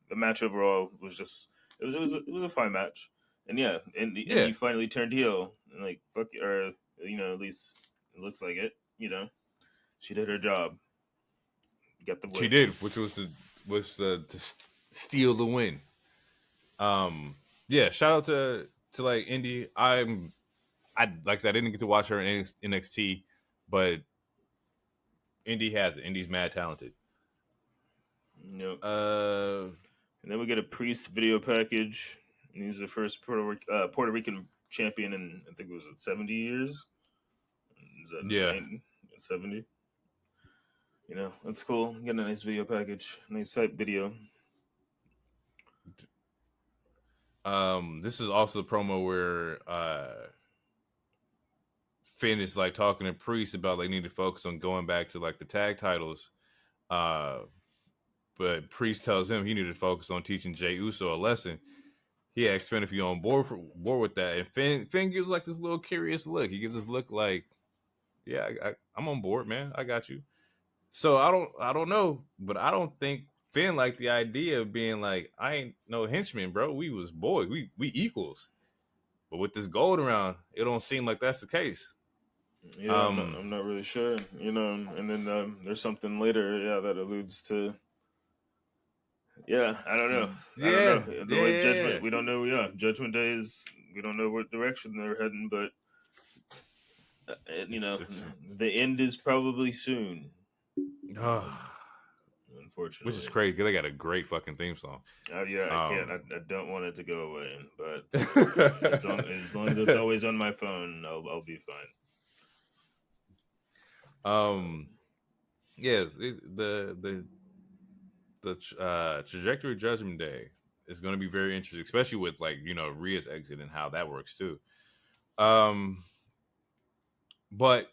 The match overall was just it was a fine match. And Indy finally turned heel. And like fuck, or at least it looks like it. She did her job. Got the win. She did, which was to steal the win. Shout out to like Indy. I like I said, I didn't get to watch her in NXT, but Indy has it. Indy's mad talented. Yep. And then we get a Priest video package. And he's the first Puerto Rican champion in, I think it was 70 years. Is that 70? That's cool. Getting a nice video package. Nice type video. This is also the promo where Finn is like talking to Priest about they need to focus on going back to like the tag titles. But Priest tells him he needed to focus on teaching Jey Uso a lesson. He asks Finn if he's on board with that, and Finn gives like this little curious look. He gives this look like, "Yeah, I'm on board, man. I got you." So I don't know, but I don't think Finn liked the idea of being like, "I ain't no henchman, bro. We was boys. We equals." But with this gold around, it don't seem like that's the case. Yeah, I'm not really sure. And then there's something later, that alludes to. Yeah, I don't know. Judgment. We don't know. Yeah, Judgment Day is. We don't know what direction they're heading, but the end is probably soon. Unfortunately, which is crazy because they got a great fucking theme song. I can't. I don't want it to go away, but as long as it's always on my phone, I'll be fine. Yes, the trajectory of Judgment Day is going to be very interesting, especially with like Rhea's exit and how that works too. But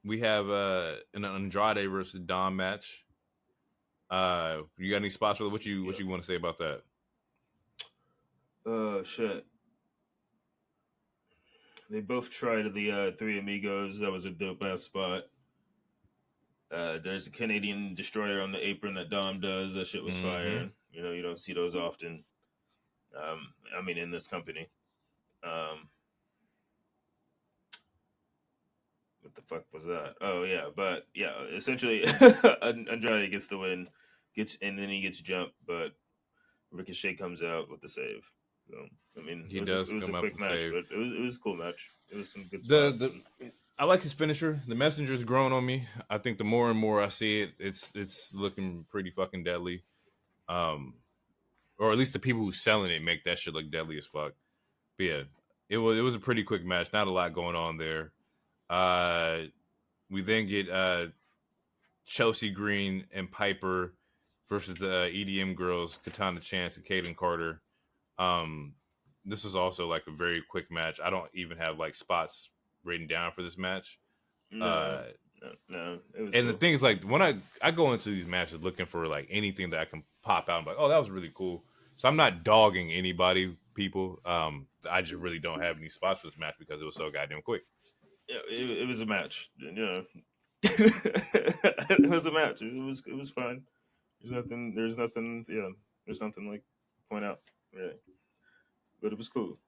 we have an Andrade versus Dom match. You got any spots for what you want to say about that? Shit. They both tried the Three Amigos. That was a dope ass spot. There's a Canadian destroyer on the apron that Dom does. That shit was fire. You know, you don't see those often. I mean, in this company. What the fuck was that? Oh yeah, but yeah, essentially, Andrade gets the win, and then he gets jumped, but Ricochet comes out with the save. So I mean, He it does was a come up quick with match, save. but it was a cool match. It was some good spots. I like his finisher. The messenger's growing on me. I think the more and more I see it, it's looking pretty fucking deadly. Or at least the people who selling it make that shit look deadly as fuck. But yeah, it was a pretty quick match. Not a lot going on there. We then get Chelsea Green and Piper versus the EDM girls, Katana Chance and Kaden Carter. This was also like a very quick match. I don't even have like spots written down for this match. No, it was and cool. the thing is, like, when I go into these matches looking for like anything that I can pop out, I'm like, oh, that was really cool. So I'm not dogging anybody, people. I just really don't have any spots for this match because it was so goddamn quick. Yeah, it was a match. You know, it was a match. It was fine. There's nothing. Yeah, there's nothing like to point out. Yeah, but it was cool.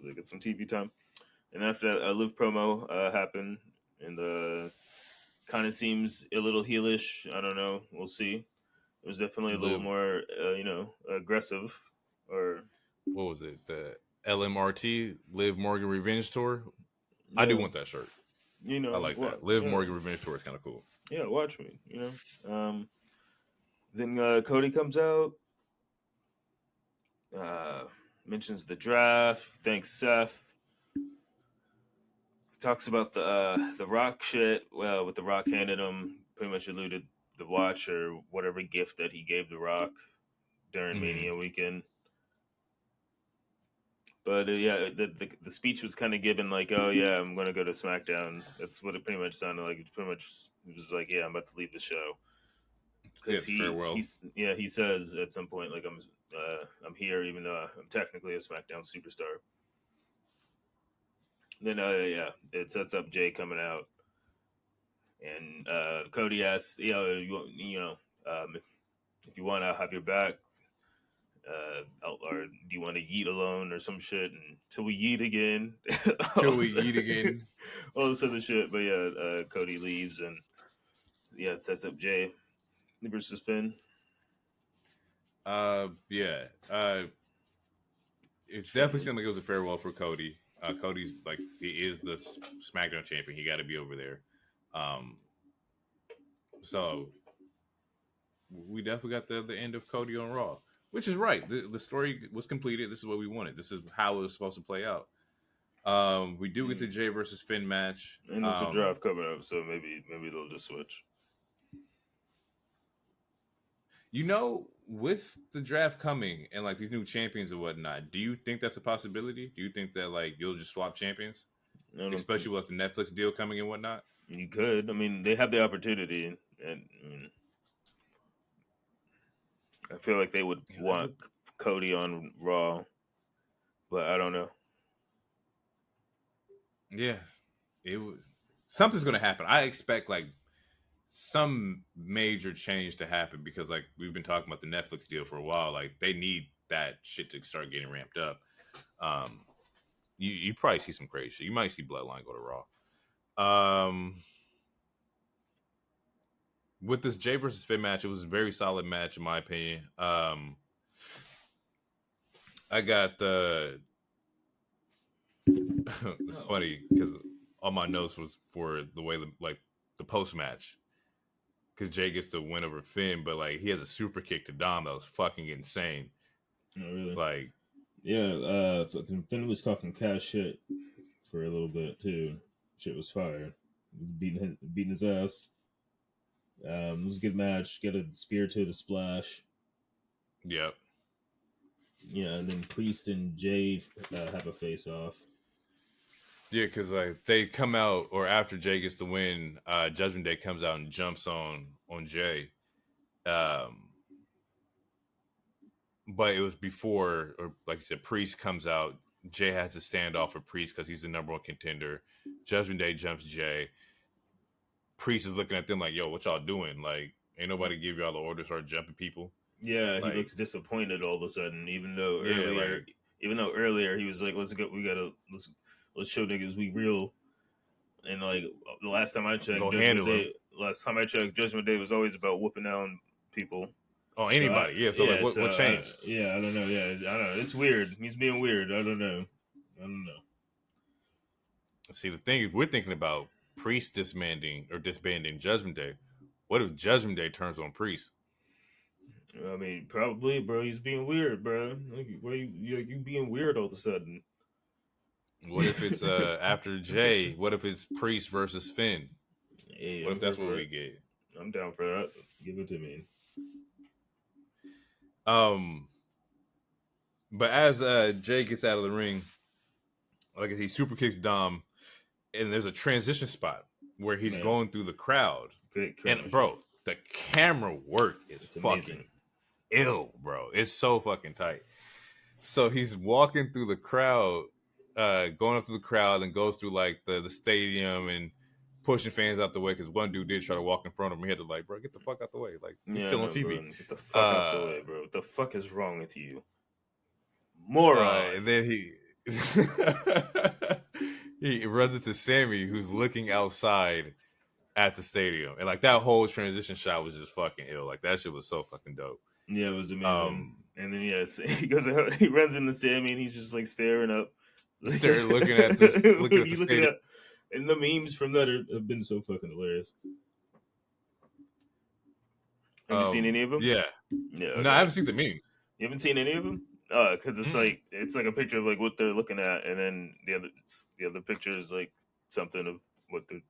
They got some TV time, and after that, a Liv promo happened, and kind of seems a little heelish. I don't know. We'll see. It was definitely a little more, aggressive. Or what was it? The LMRT Liv Morgan Revenge Tour. yeah, I do want that shirt. You know, I like that. Liv Morgan Revenge Tour is kind of cool. Yeah, watch me. You know. Then Cody comes out. Mentions the draft. Thanks, Seth. Talks about the Rock shit. Well, with the Rock handed him, pretty much alluded the watch or whatever gift that he gave the Rock during Mania weekend. But yeah, the speech was kind of given like, oh yeah, I'm gonna go to SmackDown. That's what it pretty much sounded like. It was like, yeah, I'm about to leave the show. Because he says at some point like I'm here even though I'm technically a SmackDown superstar. Then it sets up Jay coming out, and Cody asks, if you want, I'll have your back. Or do you want to yeet alone or some shit until we yeet again? All this other shit. But yeah, Cody leaves, and yeah, it sets up Jay versus Finn. It definitely seemed like it was a farewell for Cody. Cody's like, he is the SmackDown champion. He got to be over there. So we definitely got the end of Cody on Raw, which is right. The story was completed. This is what we wanted. This is how it was supposed to play out. We do get the Jay versus Finn match, and there's a draft coming up, so maybe they'll just switch. You know, with the draft coming and like these new champions and whatnot, do you think that's a possibility? Do you think that like you'll just swap champions, especially with the Netflix deal coming and whatnot? You could. I mean, they have the opportunity, and I feel like they would want Cody on Raw, but I don't know. Yeah, something's going to happen. I expect like some major change to happen because like we've been talking about the Netflix deal for a while. Like they need that shit to start getting ramped up. You probably see some crazy shit. You might see Bloodline go to Raw. With this Jay versus Finn match, it was a very solid match in my opinion. I got the. It's funny because all my notes was for the way the post match. Because Jay gets the win over Finn, but like he has a super kick to Dom that was fucking insane. Oh, really? Like, yeah, fucking Finn was talking cash shit for a little bit too. Shit was fire. Beating his ass. It was a good match. Get a spear to the splash. Yep. Yeah, and then Priest and Jay have a face off. Yeah, because like they come out, or after Jay gets the win, Judgment Day comes out and jumps on Jay. Um, but it was before, or like you said, Priest comes out. Jay has to stand off for Priest because he's the number one contender. Judgment Day jumps Jay. Priest is looking at them like, "Yo, what y'all doing? Like, ain't nobody give y'all the order to start jumping people." Yeah, he Like, looks disappointed all of a sudden, yeah, like, even though earlier he was like, "Let's go, let's show niggas we real." And like the last time I checked, go handle him. Judgment Day was always about whooping down people. Oh, anybody, yeah. So like, what changed? Yeah, I don't know. Yeah, I don't know. It's weird. He's being weird. I don't know. See, the thing is, we're thinking about Priest disbanding Judgment Day. What if Judgment Day turns on Priest? I mean, probably, bro. He's being weird, bro. Like, why you being weird all of a sudden? What if it's after Jay? What if it's Priest versus Finn? Hey, What if that's what we get? I'm down for that. Give it to me. But as Jay gets out of the ring, like he super kicks Dom, and there's a transition spot where he's going through the crowd. And bro, the camera work is fucking amazing. Ill, bro. It's so fucking tight. So he's walking through the crowd, going up through the crowd, and goes through like the stadium and pushing fans out the way because one dude did try to walk in front of him. He had to like, bro, get the fuck out the way. Like he's still on TV. Bro. Get the fuck out the way, bro. What the fuck is wrong with you, moron? And then he runs into Sammy, who's looking outside at the stadium, and like that whole transition shot was just fucking ill. Like that shit was so fucking dope. Yeah, it was amazing. And then he runs into Sammy, and he's just like staring up, looking at this, looking at. And the memes from that have been so fucking hilarious. Have you seen any of them? Yeah. Okay. No, I haven't seen the memes. You haven't seen any of them? Because it's like a picture of like what they're looking at, and then the other picture is like something of what they're.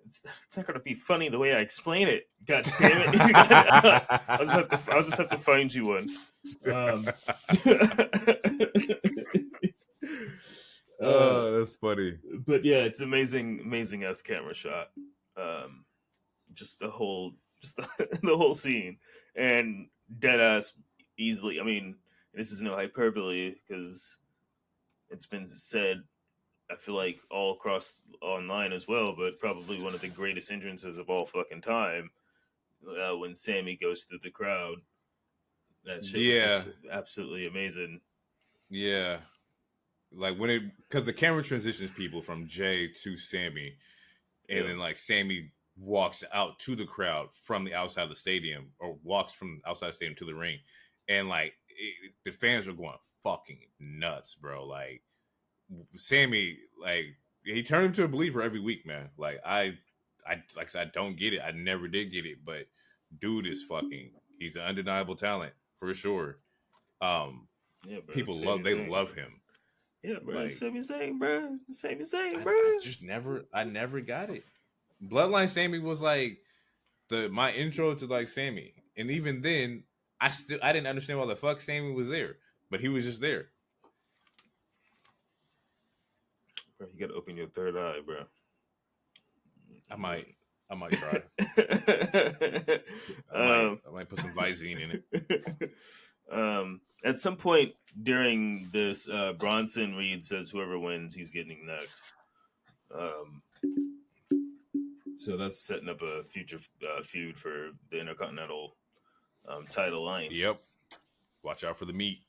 It's not gonna be funny the way I explain it. God damn it! I'll just have to find you one. Oh, that's funny. But yeah, it's amazing ass camera shot. Just the whole scene, and dead ass easily. I mean, this is no hyperbole because it's been said. I feel like all across online as well, but probably one of the greatest entrances of all fucking time. When Sammy goes through the crowd, that shit was just absolutely amazing. Yeah. Like because the camera transitions people from Jay to Sammy, and then like Sammy walks out to the crowd from the outside of the stadium, or walks from outside the stadium to the ring, and like the fans are going fucking nuts, bro. Like Sammy, like he turned into a believer every week, man. Like I like I said, I don't get it. I never did get it, but dude is he's an undeniable talent for sure. Bro, people love him. Yeah, bro. Like, Sami Zayn, bro. I never got it. Bloodline Sammy was like my intro to like Sammy, and even then, I didn't understand why the fuck Sammy was there, but he was just there. Bro, you gotta open your third eye, bro. I might try. I might put some Visine in it. At some point during this, Bronson Reed says whoever wins, he's getting next. So that's setting up a future feud for the Intercontinental title line. Yep. Watch out for the meat.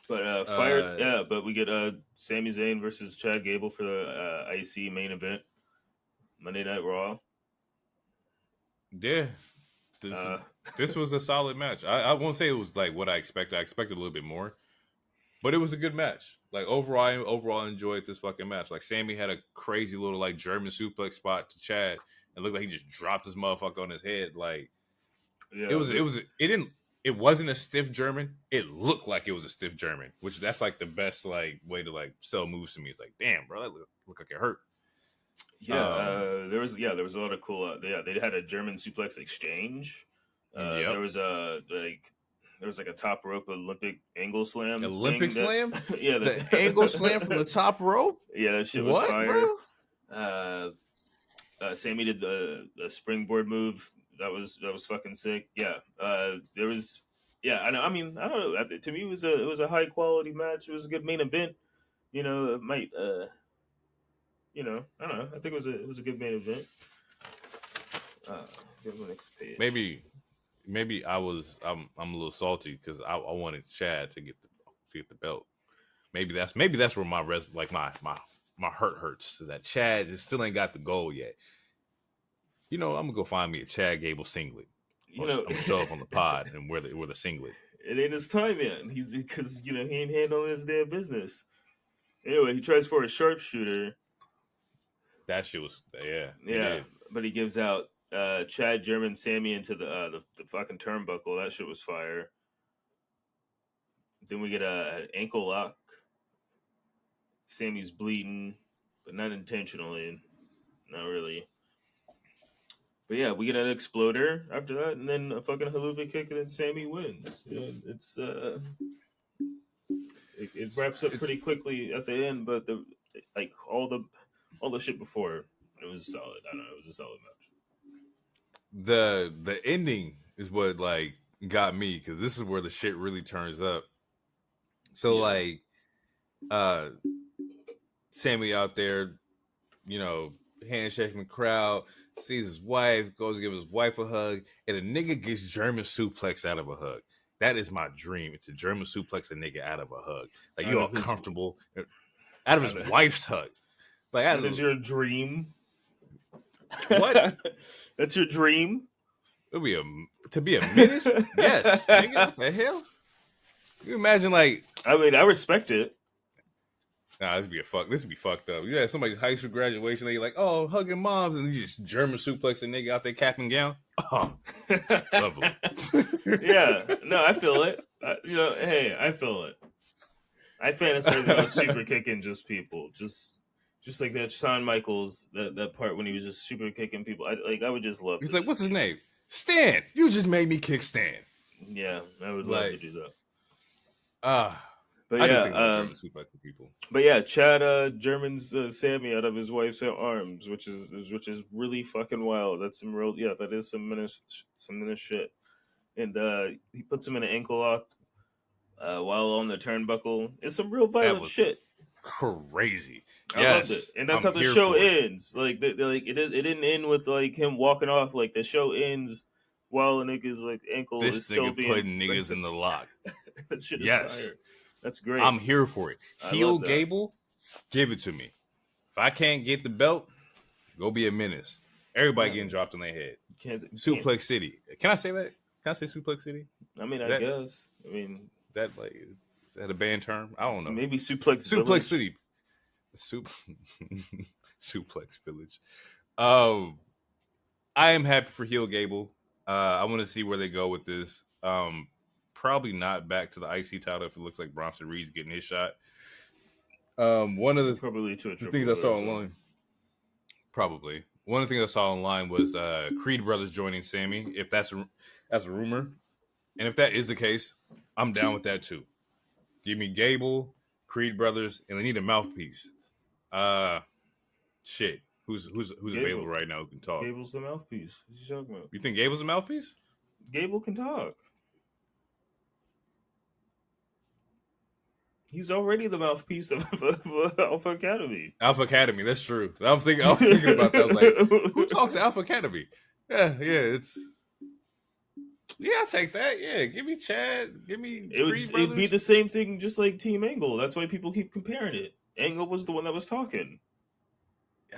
But but we get Sami Zayn versus Chad Gable for the IC main event, Monday Night Raw. Yeah, this was a solid match. I won't say it was like what I expected. I expected a little bit more, but it was a good match. Like overall, I enjoyed this fucking match. Like Sammy had a crazy little like German suplex spot to Chad, and looked like he just dropped his motherfucker on his head. Like it wasn't a stiff German. It looked like it was a stiff German, which that's like the best like way to like sell moves to me. It's like, damn, bro, that look like it hurt. Yeah, there was a lot of cool. They had a German suplex exchange. There was a like there was like a top rope Olympic angle slam Olympic thing slam? yeah, The angle slam from the top rope? Yeah, that shit was fire. Sammy did the springboard move. That was fucking sick. Yeah. There was. Yeah, I know. I mean, I don't know. To me, it was a high quality match. It was a good main event. You know, it might. You know, I don't know. I think it was a good main event. Go to the next page. Maybe I'm a little salty because I wanted Chad to get the belt. Maybe that's where my my heart hurts, is that Chad still ain't got the goal yet. You know, I'm gonna go find me a Chad Gable singlet. I'm gonna show up on the pod and wear the singlet. It ain't his time yet. Because he ain't handling his damn business. Anyway, he tries for a sharpshooter. That shit was yeah. But he gives out Chad, German, Sammy into the fucking turnbuckle. That shit was fire. Then we get an ankle lock. Sammy's bleeding, but not intentionally. Not really. But yeah, we get an exploder after that, and then a fucking haluva kick, and then Sammy wins. It's it wraps up pretty quickly at the end, but all the shit before, it was solid. I don't know, it was a solid match. The ending is what like got me, because this is where the shit really turns up. So like, Sammy out there, you know, handshaking the crowd, sees his wife, goes to give his wife a hug, and a nigga gets German suplex out of a hug. That is my dream. It's a German suplex a nigga out of a hug. Like, you're all comfortable out of his wife's hug. Like, that is your dream. What? That's your dream? To be a menace? Yes. Nigga, what the hell? You imagine, like, I mean, I respect it. Nah, this would be fucked up. You had somebody's high school graduation, they like, oh, hugging moms, and you just German suplex a nigga out there cap and gown. Oh, lovely. Yeah, no, I feel it. Hey, I feel it. I fantasize about super kicking just people, just like that Shawn Michaels that part when he was just super kicking people. I would just love. He's like, what's his name? Stan. You just made me kick Stan. Yeah, I would love to do that. But yeah, suplexing people. But yeah, Chad German's Sammy out of his wife's arms, which is really fucking wild. That's some real, that is some menace shit. And he puts him in an ankle lock while on the turnbuckle. It's some real violent shit. Crazy. I loved it, and that's how the show ends. Like, it didn't end with like him walking off. Like, the show ends while a nigga's like ankle is still being putting niggas in the lock. That shit is fire. That's great. I'm here for it. Heel Gable, give it to me. If I can't get the belt, go be a menace. Everybody getting dropped on their head. Suplex City. Can I say that? Can I say Suplex City? I mean, I guess. I mean, that like is that a band term? I don't know. Maybe Suplex Village. City. Suplex Village. I am happy for Heel Gable. I want to see where they go with this. Probably not back to the IC title if it looks like Bronson Reed's getting his shot. One of the things I saw online. Probably. One of the things I saw online was Creed Brothers joining Sammy, if that's a rumor. And if that is the case, I'm down with that too. Give me Gable, Creed Brothers, and they need a mouthpiece. Shit. Who's available right now who can talk? Gable's the mouthpiece. What are you talking about? You think Gable's a mouthpiece? Gable can talk. He's already the mouthpiece of Alpha Academy. Alpha Academy, that's true. I was thinking about that. I was like, who talks to Alpha Academy? Yeah, I'll take that. Yeah, give me Chad. Give me it'd be the same thing, just like Team Angle. That's why people keep comparing it. Angle was the one that was talking.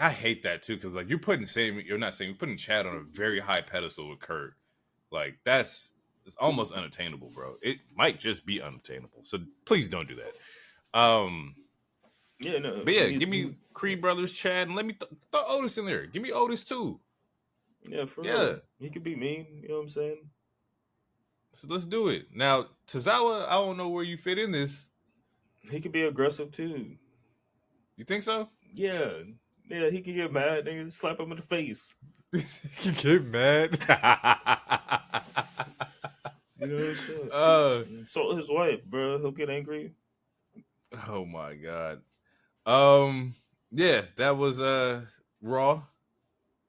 I hate that too, because like you're putting Chad on a very high pedestal with Kurt. Like it's almost unattainable, bro. It might just be unattainable. So please don't do that. Give me Creed Brothers, Chad, and let me throw Otis in there. Give me Otis too. Yeah, real. He could be mean. You know what I'm saying? So let's do it. Now, Tozawa, I don't know where you fit in this. He could be aggressive too. You think so? Yeah, he could get mad and slap him in the face. He could get mad. You know, shit. Uh, Insult his wife, bro. He'll get angry. oh my god. Yeah, that was Raw.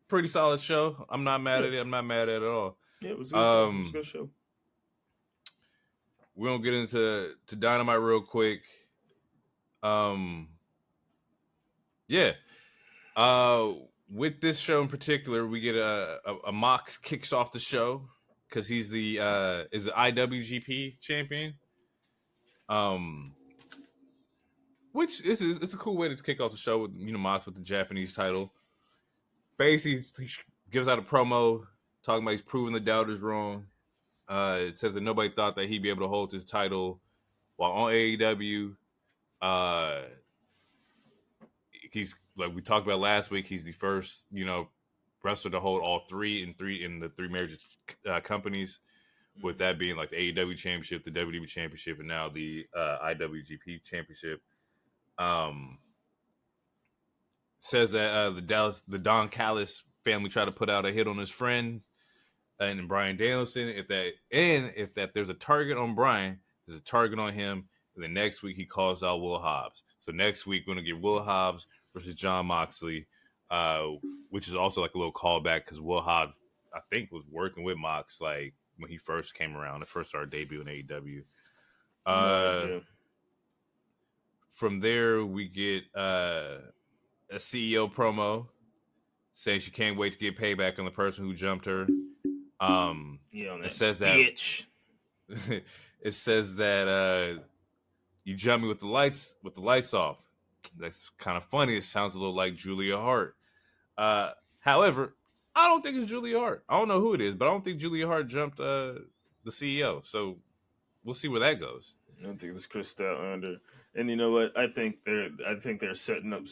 Pretty solid show. I'm not mad Yeah, at it. I'm not mad at it at all. yeah, it was a good show. It was a Um, good show. we're gonna get into Dynamite real quick. Um, yeah. Uh, with this show in particular, we get a Mox kicks off the show because he's the IWGP champion. Which it's a cool way to kick off the show with Mox with the Japanese title. Basically, he gives out a promo talking about he's proving the doubters wrong. It says that nobody thought that he'd be able to hold his title while on AEW. He's like we talked about last week. He's the first, wrestler to hold all three in the three major companies, with that being like the AEW Championship, the WWE Championship, and now the IWGP Championship. Says that the Don Callis family tried to put out a hit on his friend and Bryan Danielson. If there's a target on Bryan, there's a target on him. And then next week he calls out Will Hobbs. So next week we're gonna get Will Hobbs versus Jon Moxley, which is also like a little callback because Will Hobbs I think was working with Mox like when he first came around, the first started debuting AEW. From there we get a CEO promo saying she can't wait to get payback on the person who jumped her. It says that bitch. it says that you jump me with the lights off. That's kind of funny. It sounds a little like Julia Hart. However, I don't think it's Julia Hart. I don't know who it is, but I don't think Julia Hart jumped the CEO. So we'll see where that goes. I don't think it's Chris Statlander. And you know what? I think they're setting up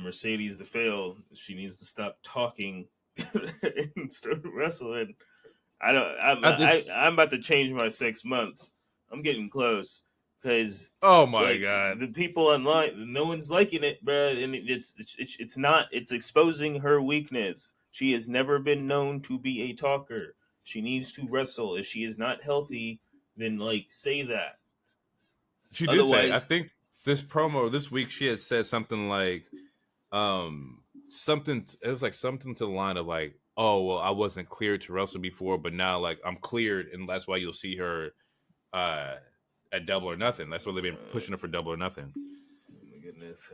Mercedes to fail. She needs to stop talking and start wrestling. I'm about to change my 6 months. I'm getting close because oh my god, the people online, no one's liking it, bro. And it's exposing her weakness. She has never been known to be a talker. She needs to wrestle. If she is not healthy, then say that. She did say, I think this promo this week she had said something like something it was like something to the line of like, oh well, I wasn't cleared to wrestle before, but now like I'm cleared, and that's why you'll see her at Double or Nothing. That's why they've been pushing her for Double or Nothing. Oh my goodness,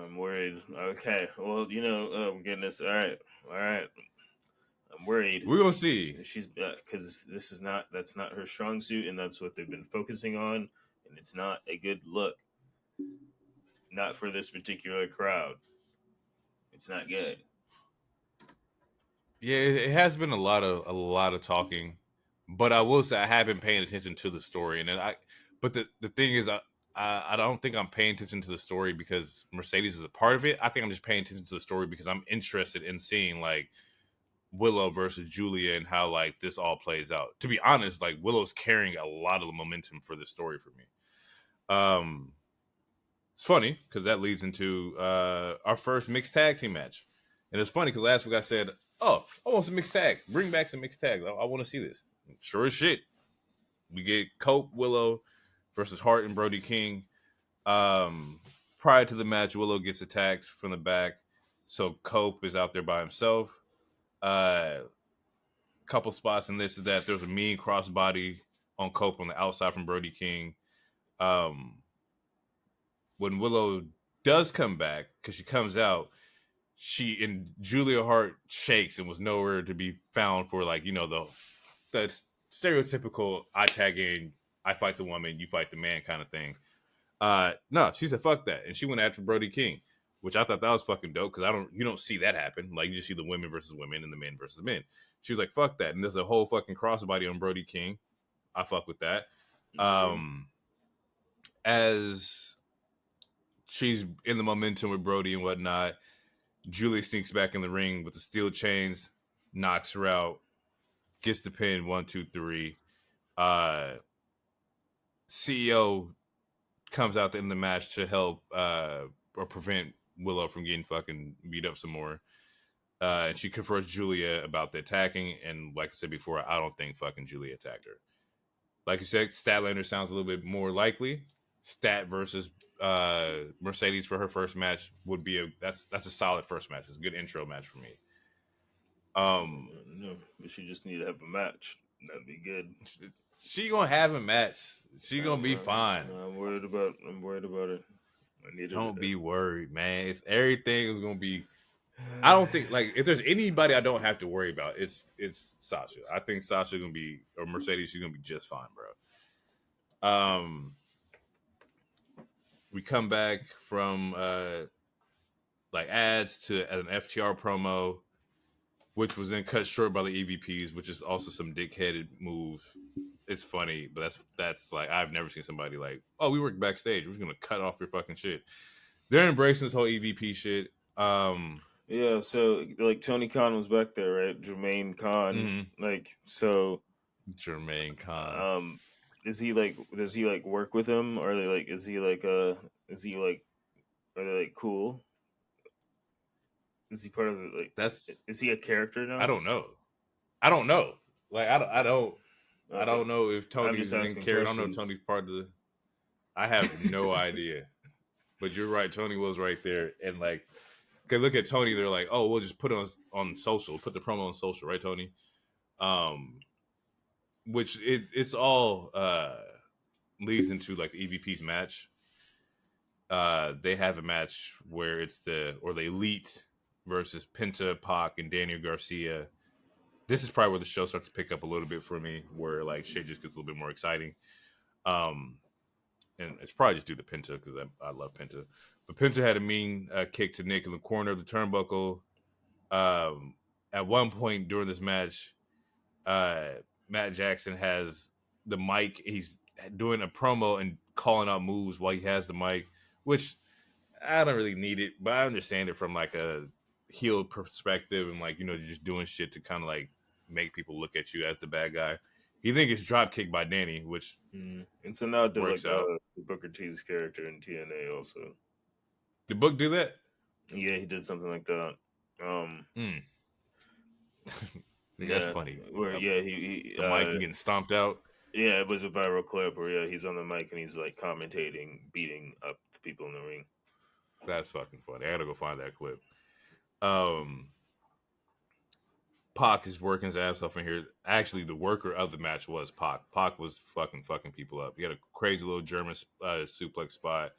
I'm worried. Okay, well, oh goodness, all right, I'm worried. We're gonna see. She's because that's not her strong suit, and that's what they've been focusing on, and it's not a good look. Not for this particular crowd. It's not good. Yeah, it has been a lot of talking, but I will say I have been paying attention to the story, and then but the thing is, I don't think I'm paying attention to the story because Mercedes is a part of it. I think I'm just paying attention to the story because I'm interested in seeing like Willow versus Julia and how like this all plays out. To be honest, like Willow's carrying a lot of the momentum for the story for me. It's funny because that leads into our first mixed tag team match, and it's funny because last week I said, "Oh, I want some mixed tag. Bring back some mixed tags. I want to see this." Sure as shit, we get Cope Willow versus Hart and Brody King. Prior to the match, Willow gets attacked from the back, so Cope is out there by himself. Couple spots in this is that there's a mean crossbody on Cope on the outside from Brody King. When Willow does come back, because she comes out, she and Julia Hart shakes and was nowhere to be found for like, the stereotypical I tag in, I fight the woman, you fight the man kind of thing. No, she said fuck that, and she went after Brody King, which I thought that was fucking dope because you don't see that happen. Like you just see the women versus women and the men versus men. She was like fuck that, and there's a whole fucking crossbody on Brody King. I fuck with that. As she's in the momentum with Brody and whatnot, Julia sneaks back in the ring with the steel chains, knocks her out, gets the pin, 1, 2, 3. CEO comes out in the match to help or prevent Willow from getting fucking beat up some more. And she confronts Julia about the attacking, and like I said before, I don't think fucking Julia attacked her. Like you said, Statlander sounds a little bit more likely. Stat versus Mercedes for her first match would be that's a solid first match. It's a good intro match for me. No, but she just need to have a match. That'd be good. She gonna have a match. She gonna be fine. I'm worried about it. I need. Don't be worried, man. Everything is gonna be. I don't think like if there's anybody I don't have to worry about, it's Sasha. I think Sasha gonna be or Mercedes. She's gonna be just fine, bro. We come back from like ads to an FTR promo, which was then cut short by the EVPs, which is also some dickheaded move. It's funny, but that's like I've never seen somebody like, oh, we work backstage. We're just gonna cut off your fucking shit. They're embracing this whole EVP shit. Yeah, so like Tony Khan was back there, right? Jermaine Khan, like so. Jermaine Khan. Does he like work with him, or are they like? Are they like cool? Is he part of the like? Is he a character now? I don't know. Like I don't know if Tony's in character. I don't know if Tony's part of the. I have no idea. But you're right. Tony was right there, and like, they look at Tony. They're like, "Oh, we'll just put it on social. Put the promo on social, right, Tony?" Which it's all leads into like the EVP's match. They have a match where it's the Elite versus Penta, Pac, and Daniel Garcia. This is probably where the show starts to pick up a little bit for me, where like shit just gets a little bit more exciting. And it's probably just due to Penta because I love Penta. But Penta had a mean kick to Nick in the corner of the turnbuckle. At one point during this match, Matt Jackson has the mic. He's doing a promo and calling out moves while he has the mic, which I don't really need it, but I understand it from like a heel perspective and like, you know, just doing shit to kind of like make people look at you as the bad guy. You think it's drop kick by Danny, which and so now they're like Booker T's character in TNA also. Did Book do that? Yeah, he did something like that. That's funny. Where he the mic getting stomped out. Yeah, it was a viral clip where he's on the mic and he's like commentating, beating up the people in the ring. That's fucking funny. I gotta go find that clip. Pac is working his ass off in here. Actually, the worker of the match was Pac. Pac was fucking fucking people up. He had a crazy little German suplex spot.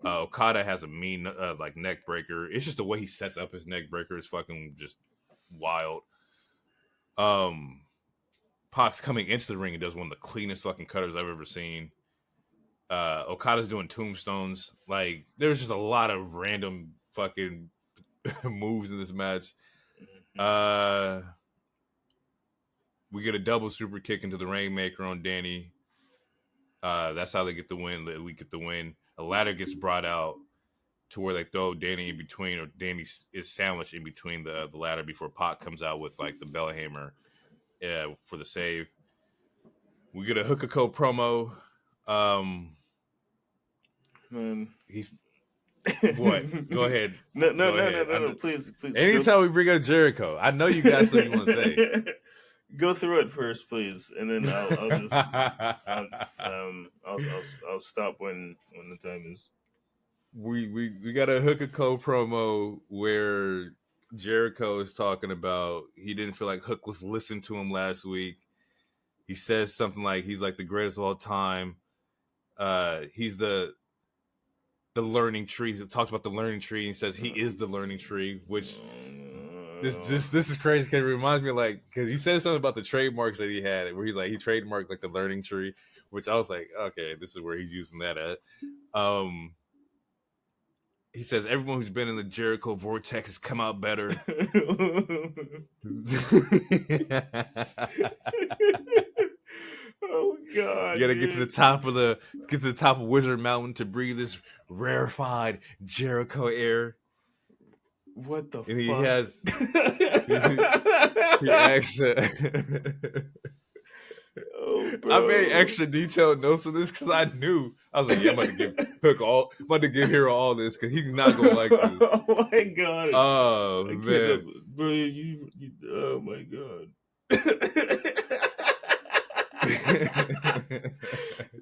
Okada has a mean like neck breaker. It's just the way he sets up his neck breaker is fucking just wild. Pac's coming into the ring and does one of the cleanest fucking cutters I've ever seen. Okada's doing tombstones. Like, there's just a lot of random fucking moves in this match. We get a double super kick into the Rainmaker on Danny. That's how they get the win. The Elite get the win. A ladder gets brought out to where they throw Danny in between, or Danny is sandwiched in between the ladder before Pac comes out with like the bell hammer for the save. We get a Hookako promo. He's what? Go ahead. No, please. Anytime we bring up Jericho, I know you got something you want to say. Go through it first, please, and then I'll just I'll stop when the time is. We got a Hookako promo where Jericho is talking about he didn't feel like Hook was listening to him last week. He says something like he's like the greatest of all time. He's the learning tree. He talks about the learning tree. And he says he is the learning tree, which this is crazy because it reminds me of like, because he says something about the trademarks that he had where he's like, he trademarked like the learning tree, which I was like, okay, this is where he's using that at. He says everyone who's been in the Jericho vortex has come out better. Oh God! You gotta get to the top of Wizard Mountain to breathe this rarefied Jericho air. What the and fuck? He has. he asks. Oh, bro. I made extra detailed notes of this because I knew I was like, yeah, I'm about to give Hero all this because he's not gonna like this. Oh my God! Oh man, bro, you oh my God!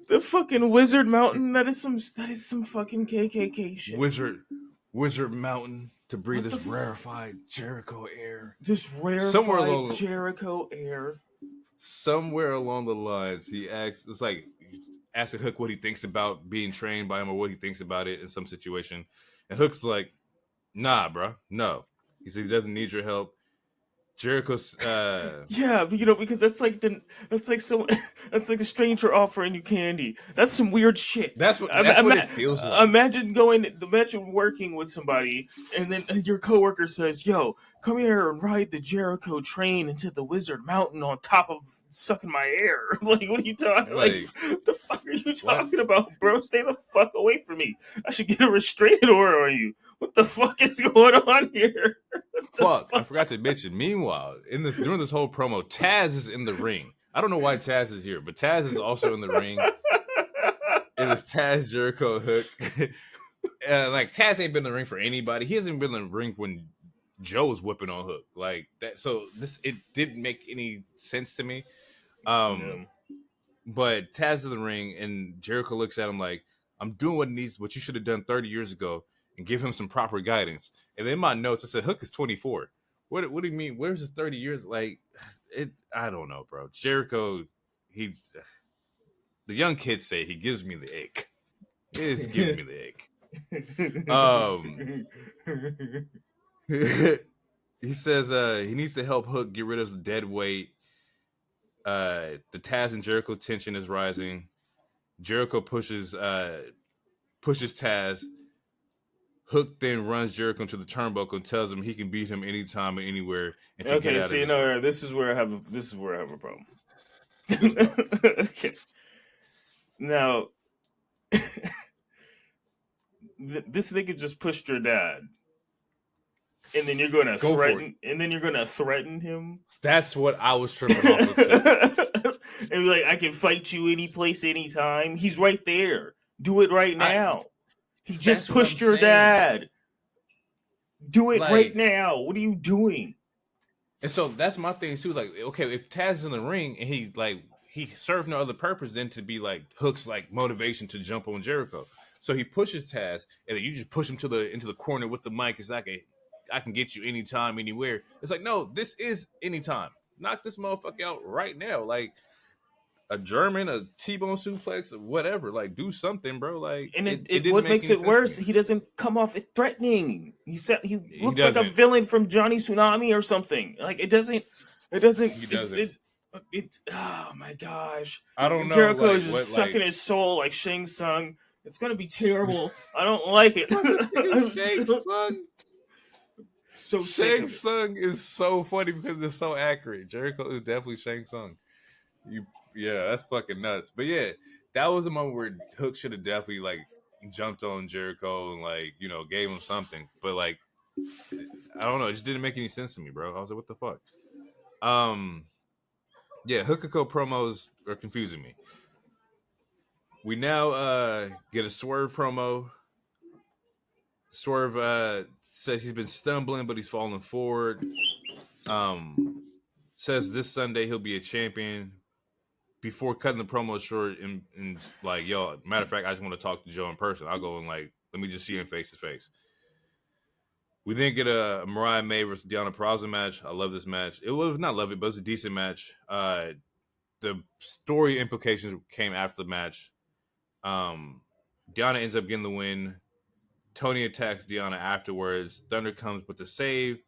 The fucking Wizard Mountain. That is some fucking KKK shit. Wizard Mountain to breathe What this the rarefied Jericho air. This rarefied Jericho air. Somewhere along the lines, he asks, it's like asking Hook what he thinks about being trained by him or what he thinks about it in some situation. And Hook's like, nah, bro, no. He says he doesn't need your help. Jericho's yeah, because that's like the stranger offering you candy. That's some weird shit. That's what it feels like. Imagine working with somebody and then your coworker says, "Yo, come here and ride the Jericho train into the Wizard Mountain on top of sucking my air." Like, what are you talking? Like, the fuck are you talking about, bro? Stay the fuck away from me. I should get a restraining order on you. What the fuck is going on here? Fuck, I forgot to mention. Meanwhile, during this whole promo, Taz is in the ring. I don't know why Taz is here, but Taz is also in the ring. It is Taz, Jericho, Hook. Like, Taz ain't been in the ring for anybody. He hasn't been in the ring when Joe was whipping on Hook. Like that. So it didn't make any sense to me. But Taz is in the ring, and Jericho looks at him like, "I'm doing what you should have done 30 years ago." And give him some proper guidance. And in my notes, I said, Hook is 24. What do you mean? Where's his 30 years? Like, I don't know, bro. Jericho, the young kids say he gives me the ick. He is giving me the ick. He says he needs to help Hook get rid of the dead weight. The Taz and Jericho tension is rising. Jericho pushes Taz. Hook then runs Jericho into the turnbuckle and tells him he can beat him anytime and anywhere. And this is where I have a problem. Okay. Now, this nigga just pushed your dad, and then you're gonna threaten him. That's what I was tripping off with. And be like, I can fight you any place, anytime. He's right there. Do it right now. He just pushed your dad. Do it right now. What are you doing? And so that's my thing too. Like, okay, if Taz is in the ring and he serves no other purpose than to be like Hook's like motivation to jump on Jericho. So he pushes Taz, and then you just push him into the corner with the mic. It's like I can get you anytime, anywhere. It's like, no, this is anytime. Knock this motherfucker out right now. Like, a German, a T-bone suplex, or whatever. Like, do something, bro. Like, and what makes it worse, he doesn't come off threatening. He looks like a villain from Johnny Tsunami or something. Like, it doesn't. It's oh my gosh. I don't know. Jericho is just sucking his soul like Shang Tsung. It's gonna be terrible. I don't like it. Shang Tsung. So Shang Tsung is so funny because it's so accurate. Jericho is definitely Shang Tsung. Yeah, that's fucking nuts. But yeah, that was a moment where Hook should have definitely like jumped on Jericho and like, gave him something. But like, I don't know, it just didn't make any sense to me, bro. I was like, what the fuck? Yeah, Hook and Co promos are confusing me. We now get a Swerve promo. Swerve says he's been stumbling, but he's falling forward. Says this Sunday he'll be a champion. Before cutting the promo short and like, yo, matter of fact, I just want to talk to Joe in person. I'll go and like, let me just see him face to face. We then get a Mariah May versus Deonna Purrazzo match. I love this match. It was not love it, but it was a decent match. The story implications came after the match. Deonna ends up getting the win. Tony attacks Deonna afterwards. Thunder comes with the save.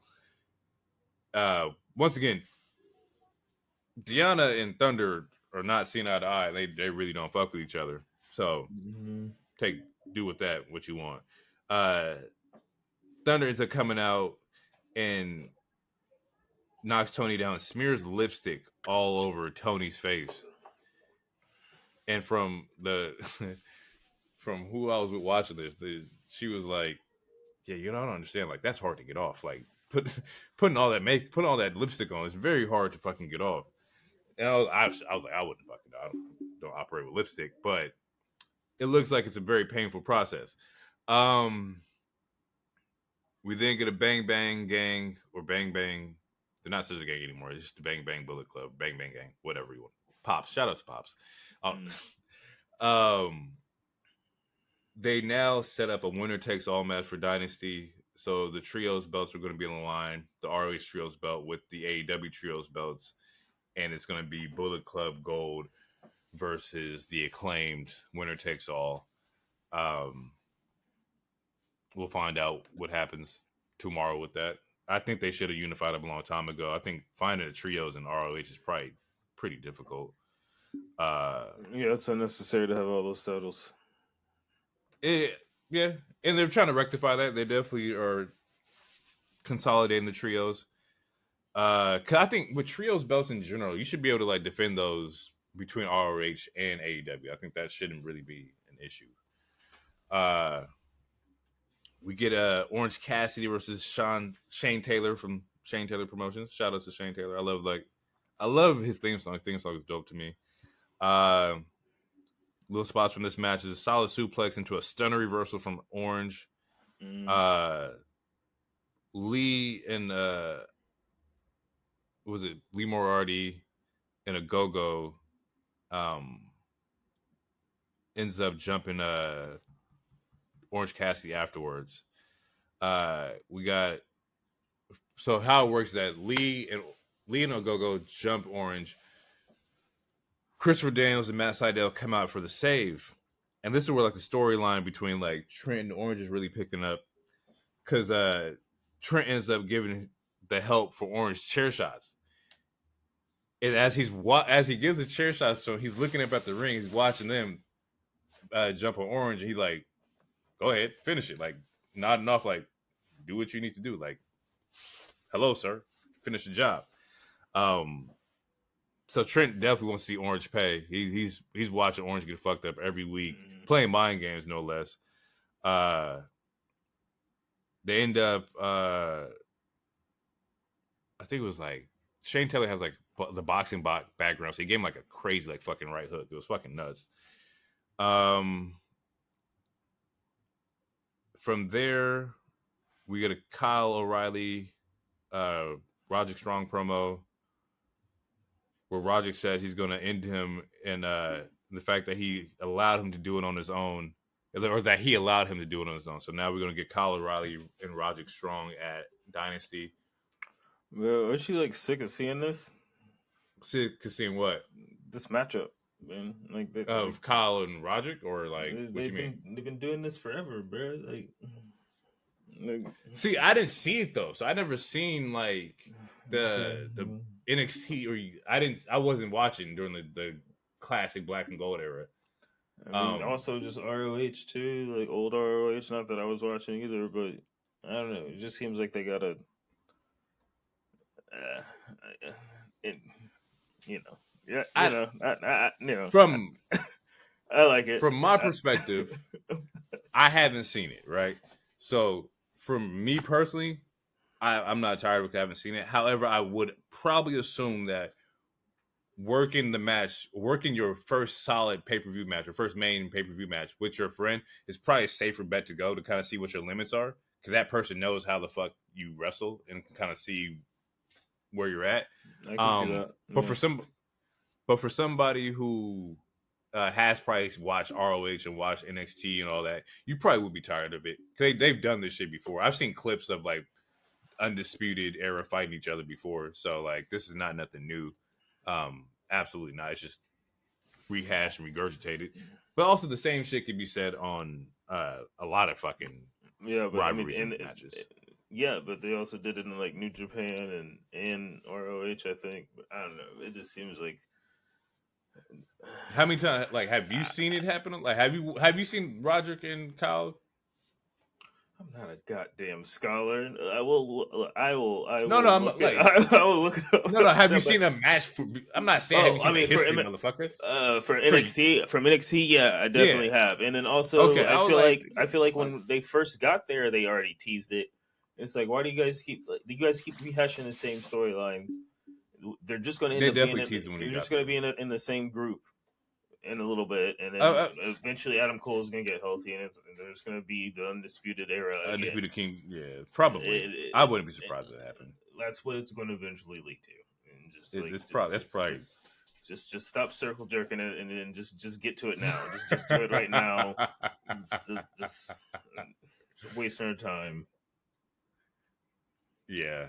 Once again, Deonna and Thunder are not seen eye to eye. They really don't fuck with each other. So do with that what you want. Thunder ends up coming out and knocks Tony down, smears lipstick all over Tony's face. And from who I was watching this, she was like, yeah, I don't understand. Like, that's hard to get off. Like, putting all that lipstick on is very hard to fucking get off. And I was like, I wouldn't fucking, I don't operate with lipstick, but it looks like it's a very painful process. We then get a Bang Bang Gang or Bang Bang. They're not such a gang anymore. It's just the Bang Bang Bullet Club, Bang Bang Gang, whatever you want. Pops. Shout out to Pops. Mm. They now set up a winner takes all match for Dynasty. So the trios belts are going to be on the line. The ROH trios belt with the AEW trios belts, and it's going to be Bullet Club Gold versus the Acclaimed winner takes all. We'll find out what happens tomorrow with that. I think they should have unified them a long time ago. I think finding the trios in ROH is probably pretty difficult. Yeah, it's unnecessary to have all those titles. Yeah, and they're trying to rectify that. They definitely are consolidating the trios. Cause I think with trios belts in general, you should be able to like defend those between ROH and AEW. I think that shouldn't really be an issue. We get Orange Cassidy versus Shane Taylor from Shane Taylor Promotions. Shout out to Shane Taylor. I love his theme song. His theme song is dope to me. Little spots from this match is a solid suplex into a stunner reversal from Orange. Lee and was it Lee Moriarty and a go-go ends up jumping Orange Cassidy afterwards. We got so how it works is that Lee and Ogogo jump Orange. Christopher Daniels and Matt Sydal come out for the save. And this is where like the storyline between like Trent and Orange is really picking up. Because Trent ends up giving the help for Orange chair shots. And as he gives the chair shots to him, he's looking up at the ring, he's watching them jump on Orange, and he's like, go ahead, finish it. Like nodding off, like, do what you need to do. Like, hello, sir. Finish the job. So Trent definitely wants to see Orange pay. He's watching Orange get fucked up every week, playing mind games no less. They end up, I think it was like Shane Taylor has like the boxing background, so he gave him like a crazy like fucking right hook. It was fucking nuts. From there, we get a Kyle O'Reilly, Roderick Strong promo, where Roderick says he's going to end him in the fact that he allowed him to do it on his own, or that he allowed him to do it on his own. So now we're going to get Kyle O'Reilly and Roderick Strong at Dynasty. Well, aren't you like sick of seeing this? Sick of seeing what? This matchup, man. Like of Kyle and Roderick, or like what you mean? They've been doing this forever, bro. Like, see, I didn't see it though, so I never seen like the NXT, or I wasn't watching during the classic Black and Gold era. I mean, also just ROH too, like old ROH. Not that I was watching either, but I don't know. It just seems like they gotta, From I like it. From my perspective, I haven't seen it, right? So, from me personally, I'm not tired of it. I haven't seen it. However, I would probably assume that working your first solid pay-per-view match, or first main pay-per-view match with your friend is probably a safer bet to go to kind of see what your limits are, because that person knows how the fuck you wrestle and can kind of see where you're at. I can see that. Yeah. But for somebody who has probably watched ROH and watched NXT and all that, you probably would be tired of it. They've done this shit before. I've seen clips of like Undisputed Era fighting each other before, so like this is not nothing new. Absolutely not. It's just rehashed and regurgitated. But also the same shit could be said on a lot of fucking rivalries and matches. Yeah, but they also did it in like New Japan and ROH, I think. But I don't know. It just seems like. How many times? Like, have you seen it happen? Like, have you seen Roderick and Kyle? I'm not a goddamn scholar. I will. I will look it up. No. Have you seen a match? I'm not saying. Have you seen history, motherfucker? For NXT, yeah, I definitely have. And then also, okay, I feel like when they first got there, they already teased it. It's like, why do you guys keep rehashing the same storylines? They're just going to end up being in the same group in a little bit, and then eventually Adam Cole is going to get healthy, and there's going to be the Undisputed Era. Undisputed King, yeah, probably. I wouldn't be surprised if that happened. That's what it's going to eventually lead to. And just that's probably Just stop circle jerking it and then just get to it now. Just do it right now. It's a waste of time. Yeah.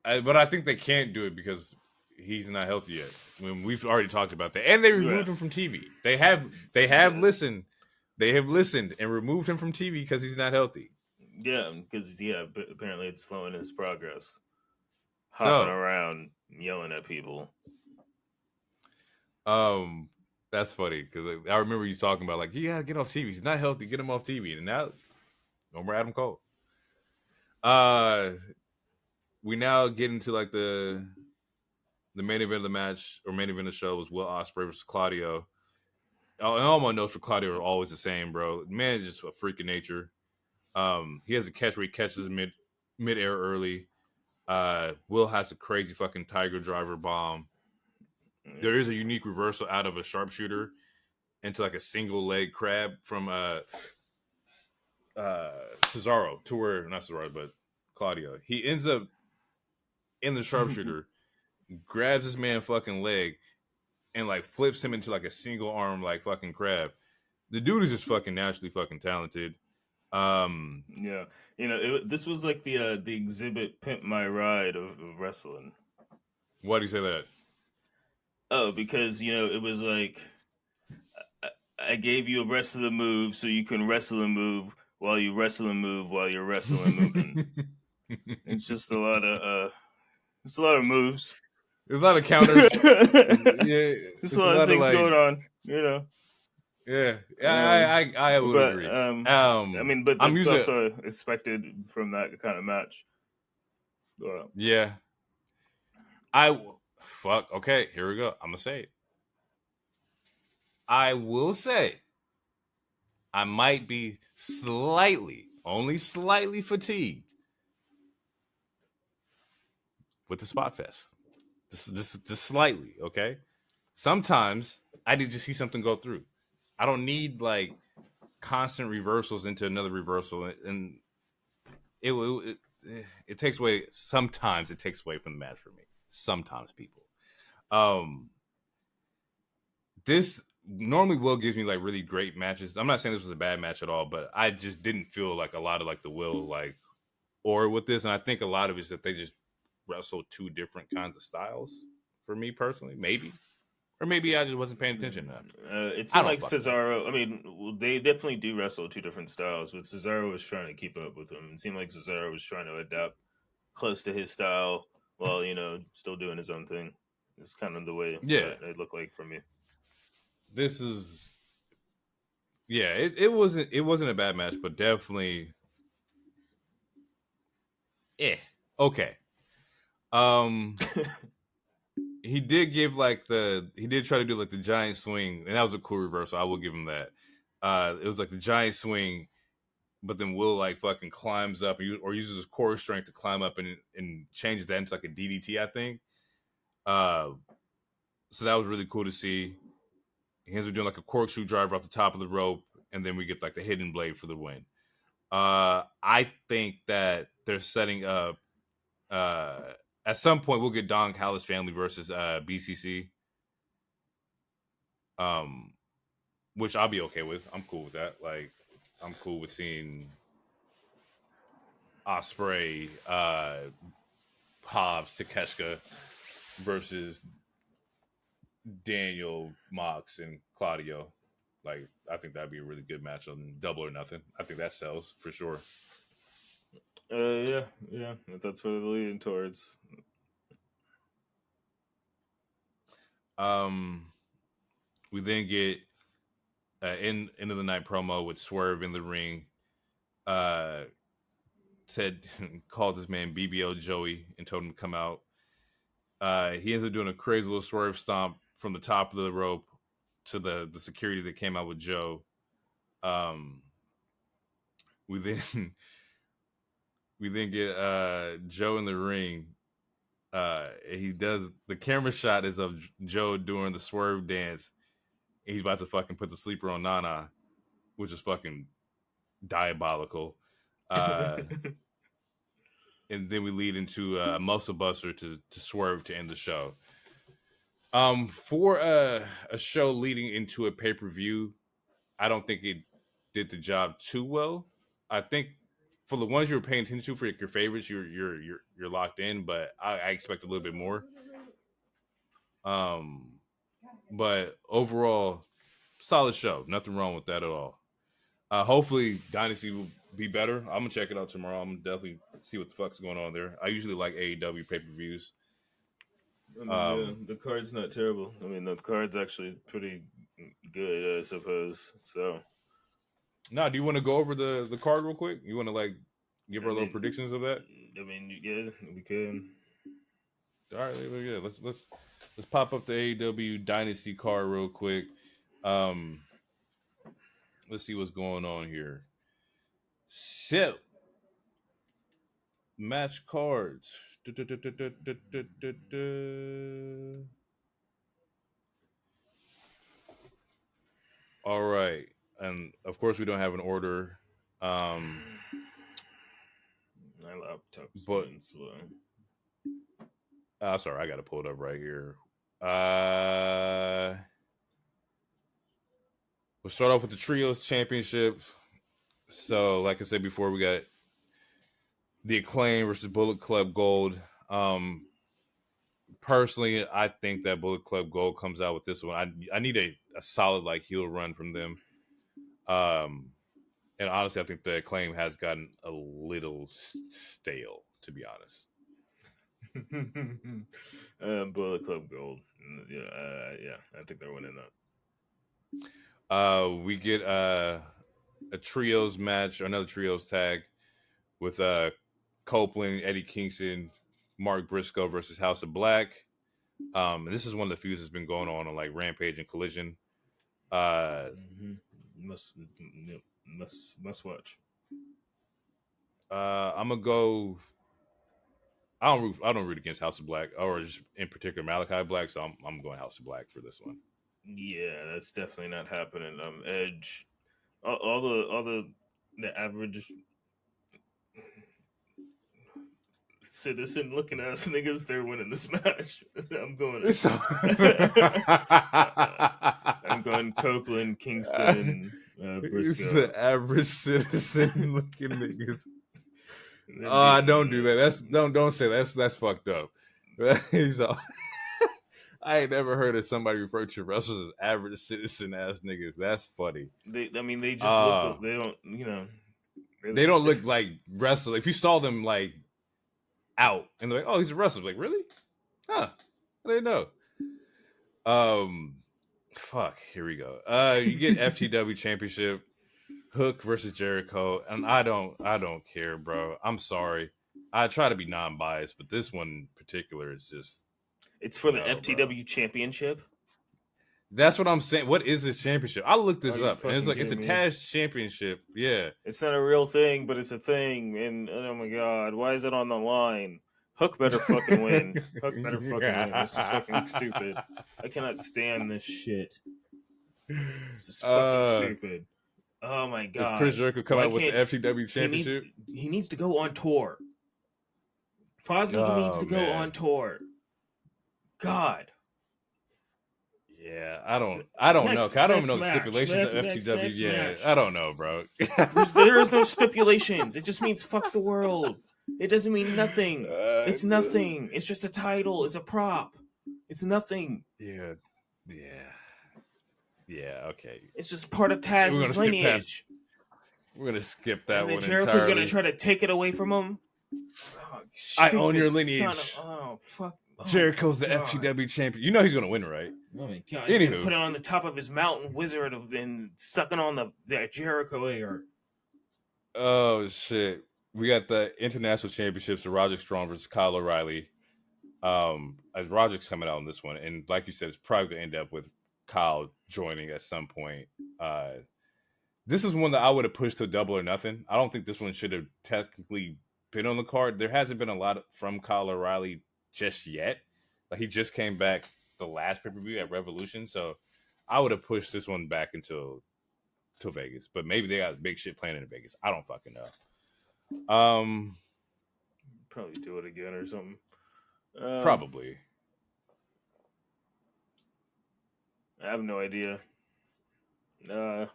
But I think they can't do it because he's not healthy yet. When we've already talked about that, and they removed him from TV. They have listened. They have listened and removed him from TV because he's not healthy. Yeah, because apparently it's slowing his progress. Hopping around, yelling at people. That's funny because I remember you talking about like, you gotta get off TV. He's not healthy. Get him off TV. And now, no more Adam Cole. We now get into like the main event of the match, or main event of the show, was Will Ospreay versus Claudio. And all my notes for Claudio are always the same, bro. Man is just a freak of nature. He has a catch where he catches mid-air early. Will has a crazy fucking Tiger Driver bomb. There is a unique reversal out of a sharpshooter into like a single leg crab from Cesaro to where, not Cesaro, but Claudio. He ends up in the sharpshooter, grabs this man fucking leg, and like flips him into like a single arm like fucking crab. The dude is just fucking naturally fucking talented. Yeah, this was like the exhibit "Pimp My Ride" of wrestling. Why do you say that? Oh, because it was like I gave you a wrestling move so you can wrestle and move while you wrestle and move while you're wrestling moving. It's just a lot of moves. There's a lot of counters. Yeah, there's a lot of things going on. Yeah, I would agree. I mean, but that's also expected from that kind of match. Yeah. Okay, here we go. I'm gonna say it. I will say I might be only slightly fatigued with the spot fest. Just slightly, okay? Sometimes I need to see something go through. I don't need like constant reversals into another reversal, and it takes away. Sometimes it takes away from the match for me. Sometimes people. This normally Will gives me like really great matches. I'm not saying this was a bad match at all, but I just didn't feel like a lot of like the Will like or with this, and I think a lot of it is that they just wrestle two different kinds of styles for me personally, maybe. Or maybe I just wasn't paying attention enough. It seemed like Cesaro, I mean, they definitely do wrestle two different styles, but Cesaro was trying to keep up with them. It seemed like Cesaro was trying to adapt close to his style while, still doing his own thing. It's kind of the way it looked like for me. This is... Yeah, it wasn't a bad match, but definitely... Okay. He did give he did try to do like the giant swing, and that was a cool reversal. I will give him that. It was like the giant swing, but then Will like fucking climbs up or uses his core strength to climb up and changes that into like a DDT, I think. So that was really cool to see. He ends up doing like a corkscrew driver off the top of the rope, and then we get like the hidden blade for the win. I think that they're setting up. At some point, we'll get Don Callis family versus BCC, which I'll be okay with. I'm cool with that. Like, I'm cool with seeing Ospreay, Hobbs, Takeshita versus Daniel, Mox, and Claudio. Like, I think that'd be a really good match on Double or Nothing. I think that sells for sure. Yeah, that's what they're leading towards. We then get end of the night promo with Swerve in the ring. Called this man BBL Joey and told him to come out. He ends up doing a crazy little swerve stomp from the top of the rope to the security that came out with Joe. We then get Joe in the ring. He does the camera shot is of Joe doing the swerve dance. He's about to fucking put the sleeper on Nana, which is fucking diabolical. And then we lead into a muscle buster to Swerve to end the show. For a show leading into a pay-per-view, I don't think it did the job too well. I think for the ones you were paying attention to for your favorites, you're locked in, but I expect a little bit more. But overall, solid show. Nothing wrong with that at all. Hopefully, Dynasty will be better. I'm gonna check it out tomorrow. I'm gonna definitely see what the fuck's going on there. I usually like AEW pay-per-views. I mean, the card's not terrible. I mean, the card's actually pretty good, I suppose. So, Now, do you want to go over the card real quick? You want to like give our little predictions of that? I mean, yeah, we can. All right, yeah. Let's pop up the AEW Dynasty card real quick. Let's see what's going on here. So, match cards. All right, and of course we don't have an order. My laptop's being slow. Sorry, I got to pull it up right here. We'll start off with the Trios Championship. So, like I said before, we got the Acclaim versus Bullet Club Gold. Personally, I think that Bullet Club Gold comes out with this one. I need a solid like heel run from them. And honestly, I think the Acclaim has gotten a little stale, to be honest. Bullet Club Gold. Yeah, I think they're winning that. We get a trios match, or another trios tag with Copeland, Eddie Kingston, Mark Briscoe versus House of Black. This is one of the feuds that's been going on like Rampage and Collision. Must watch. I'm gonna go. I don't root against House of Black, or just in particular Malachi Black, so I'm going House of Black for this one. Yeah, that's definitely not happening. Edge, all the average citizen looking ass niggas, they're winning this match. I'm going. I'm going Copeland, Kingston, Briscoe. The average citizen looking niggas. Don't do that. Don't say that. That's fucked up. I ain't never heard of somebody refer to wrestlers as average citizen ass niggas. That's funny. They just look. They don't. They don't look like wrestlers. If you saw them like out and they're like, oh, he's a wrestler. Like, really? Huh? I didn't know. Fuck. Here we go. You get FTW Championship. Hook versus Jericho, and I don't care, bro. I'm sorry. I try to be non-biased, but this one in particular is just. It's for the FTW Championship. That's what I'm saying. What is this championship? I looked this up, and it's like it's a Taz Championship. Yeah, it's not a real thing, but it's a thing. And oh my god, why is it on the line? Hook better fucking win. Hook better fucking win. This is fucking stupid. I cannot stand this shit. This is fucking stupid. Oh my god! If Chris Jericho come out with the FTW Championship, he needs to go on tour. Fozzy needs to go on tour. God. Yeah, I don't know. I don't even know the stipulations of FTW. Match. I don't know, bro. There is no stipulations. It just means fuck the world. It doesn't mean nothing. It's nothing. It's just a title. It's a prop. It's nothing. Yeah. Okay. It's just part of Taz's lineage. We're gonna skip that one. Jericho's gonna try to take it away from him. Oh, I own your lineage. Fuck. Jericho's the FTW champion. You know he's gonna win, right? Oh my god! He's gonna put it on the top of his mountain wizard and sucking on the Jericho air. Oh shit! We got the international championships of Roderick Strong versus Kyle O'Reilly. Roderick's coming out on this one, and like you said, it's probably gonna end up with Kyle joining at some point. This is one that I would have pushed to Double or Nothing. I don't think this one should have technically been on the card. There hasn't been a lot from Kyle O'Reilly just yet. Like, he just came back the last pay-per-view at Revolution, so I would have pushed this one back until Vegas. But maybe they got big shit planned in Vegas. I don't fucking know. Probably do it again or something. Probably. I have no idea. Yeah.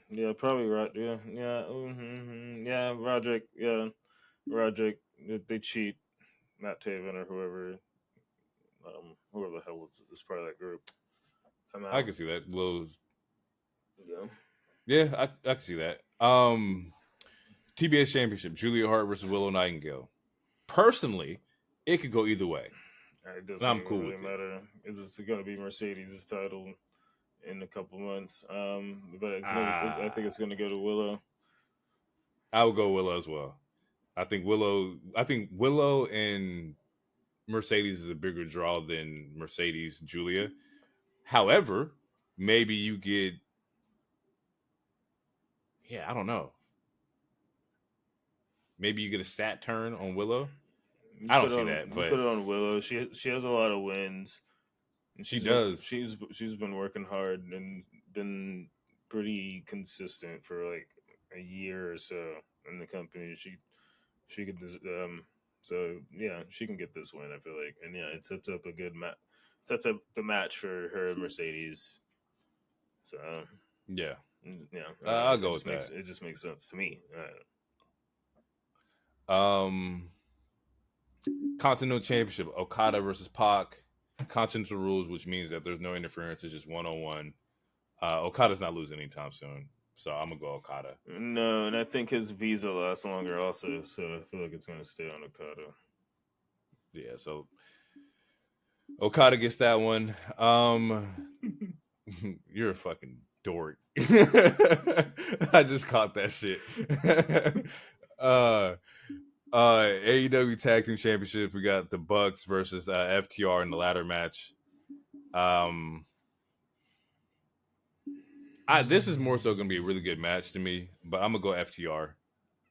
Yeah, probably right. Yeah, yeah, Roderick. Yeah, Roderick. They cheat. Matt Taven or whoever the hell was part of that group. Come I out. can see that. Little, Yeah. yeah, I can see that. TBS Championship, Julia Hart versus Willow Nightingale. Personally, it could go either way. It And doesn't I'm even cool really with it. matter. Is this going to be Mercedes' title in a couple months? But I think it's going to go to Willow. I would go Willow as well. I think Willow and Mercedes is a bigger draw than Mercedes Julia. However, maybe you get, yeah, I don't know. Maybe you get a stat turn on Willow. I don't see that, You but put it on Willow. She has a lot of wins. And she does. she's been working hard and been pretty consistent for like a year or so in the company. She could so yeah, she can get this win. I feel like, and yeah, it sets up a good match. Sets up the match for her and Mercedes. So Yeah, yeah, I'll go with that. It just makes sense to me. Continental Championship, Okada versus Pac. Continental rules, which means that there's no interference. It's just 1-on-1. Okada's not losing anytime soon, so I'm gonna go Okada. No, and I think his visa lasts longer also, so I feel like it's gonna stay on Okada. Yeah, so Okada gets that one. You're a fucking dork. I just caught that shit. AEW Tag Team Championship. We got the Bucks versus FTR in the ladder match. This is more so going to be a really good match to me, but I'm gonna go FTR.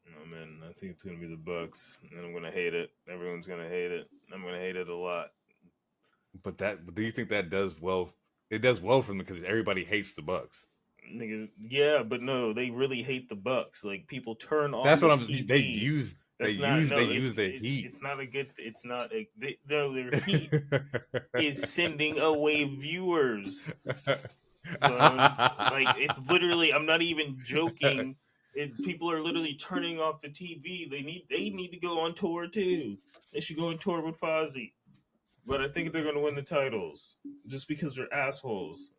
Oh man, I think it's gonna be the Bucks, and I'm gonna hate it. Everyone's gonna hate it. I'm gonna hate it a lot. But do you think that does well? It does well for them because everybody hates the Bucks. Nigga, yeah, but no, they really hate the Bucks. Like people turn on. That's what I'm. TV. They use the heat. It's not a good. It's not a. Their heat is sending away viewers. Like it's literally. I'm not even joking. People are literally turning off the TV. They need to go on tour too. They should go on tour with Fozzy. But I think they're going to win the titles just because they're assholes.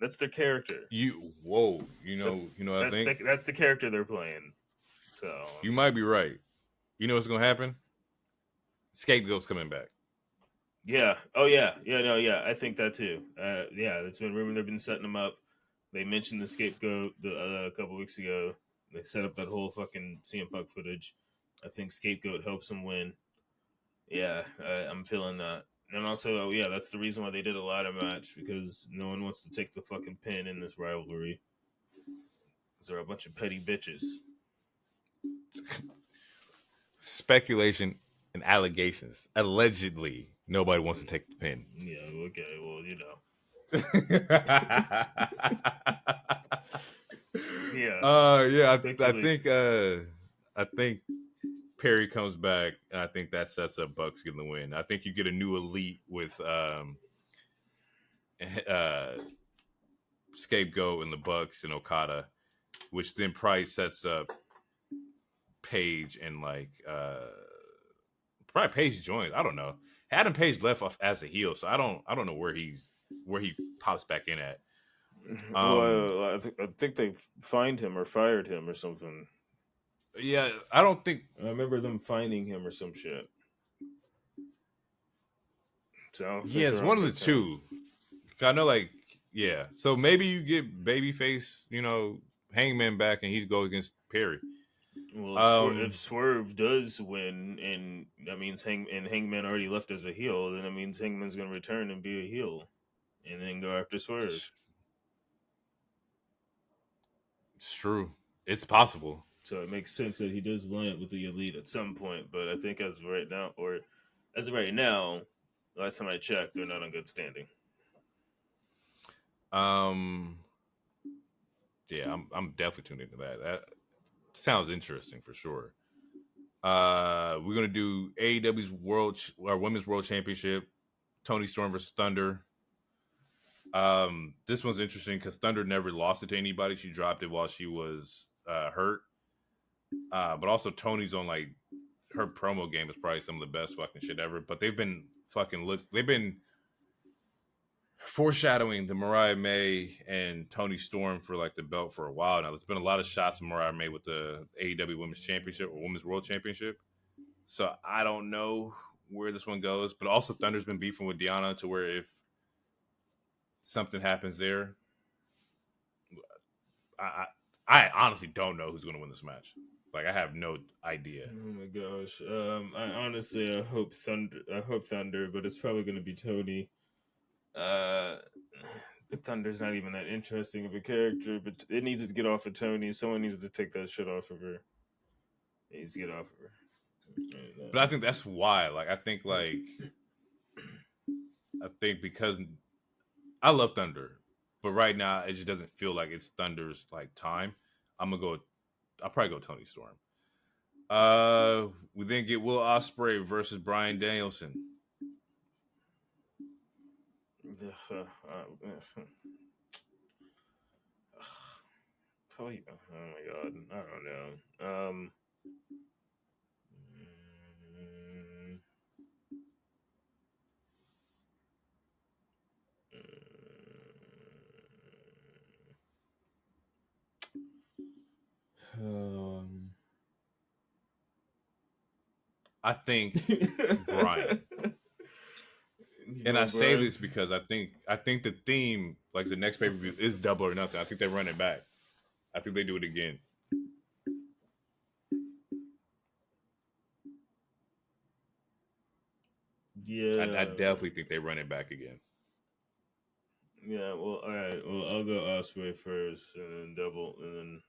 That's their character. You know what I think? That's the character they're playing. So you might be right. You know what's gonna happen? Scapegoat's coming back. Yeah. Oh yeah. Yeah. No. Yeah. I think that too. Yeah. It's been rumored they've been setting them up. They mentioned the Scapegoat a couple weeks ago. They set up that whole fucking CM Punk footage. I think Scapegoat helps them win. Yeah, I'm feeling that. And also, yeah, that's the reason why they did a ladder match, because no one wants to take the fucking pin in this rivalry. Because they're a bunch of petty bitches. Speculation and allegations. Allegedly, nobody wants to take the pin. Yeah, okay, well, you know. Yeah. I think Perry comes back, and I think that sets up Bucks getting the win. I think you get a new elite with Scapegoat and the Bucks and Okada, which then probably sets up Page and probably Page joins. I don't know. Adam Page left off as a heel, so I don't know where he pops back in at. I think they fined him or fired him or something. Yeah, I don't think. I remember them finding him or some shit. So yeah, it's one of the two. I know, yeah. So maybe you get Babyface, Hangman back, and he'd go against Perry. Well, if Swerve does win, and that means Hangman already left as a heel, then that means Hangman's going to return and be a heel, and then go after Swerve. It's true. It's possible. So it makes sense that he does land with the elite at some point, but I think as of right now, last time I checked, they're not on good standing. Yeah, I'm definitely tuned into that. That sounds interesting for sure. We're gonna do AEW's Women's World Championship. Tony Storm versus Thunder. This one's interesting because Thunder never lost it to anybody. She dropped it while she was hurt. But also Tony's on like her promo game is probably some of the best fucking shit ever. But they've been foreshadowing the Mariah May and Tony Storm for like the belt for a while now. There's been a lot of shots from Mariah May with the AEW Women's Championship or Women's World Championship. So I don't know where this one goes. But also Thunder's been beefing with Deonna to where if something happens there, I honestly don't know who's going to win this match. Like I have no idea. Oh my gosh! I hope Thunder, but it's probably going to be Tony. But Thunder's not even that interesting of a character, but it needs to get off of Tony. Someone needs to take that shit off of her. It needs to get off of her. But I think that's why. Like I think because I love Thunder, but right now it just doesn't feel like it's Thunder's like time. I'll probably go Tony Storm. We then get Will Ospreay versus Bryan Danielson. Probably. Oh my god! I don't know. I think Bryan. And I say this because I think the theme, like the next pay-per-view, is Double or Nothing. I think they run it back. I think they do it again. Yeah, I definitely think they run it back again. Yeah, well, all right. Well, I'll go Ospreay first, and then Double, and then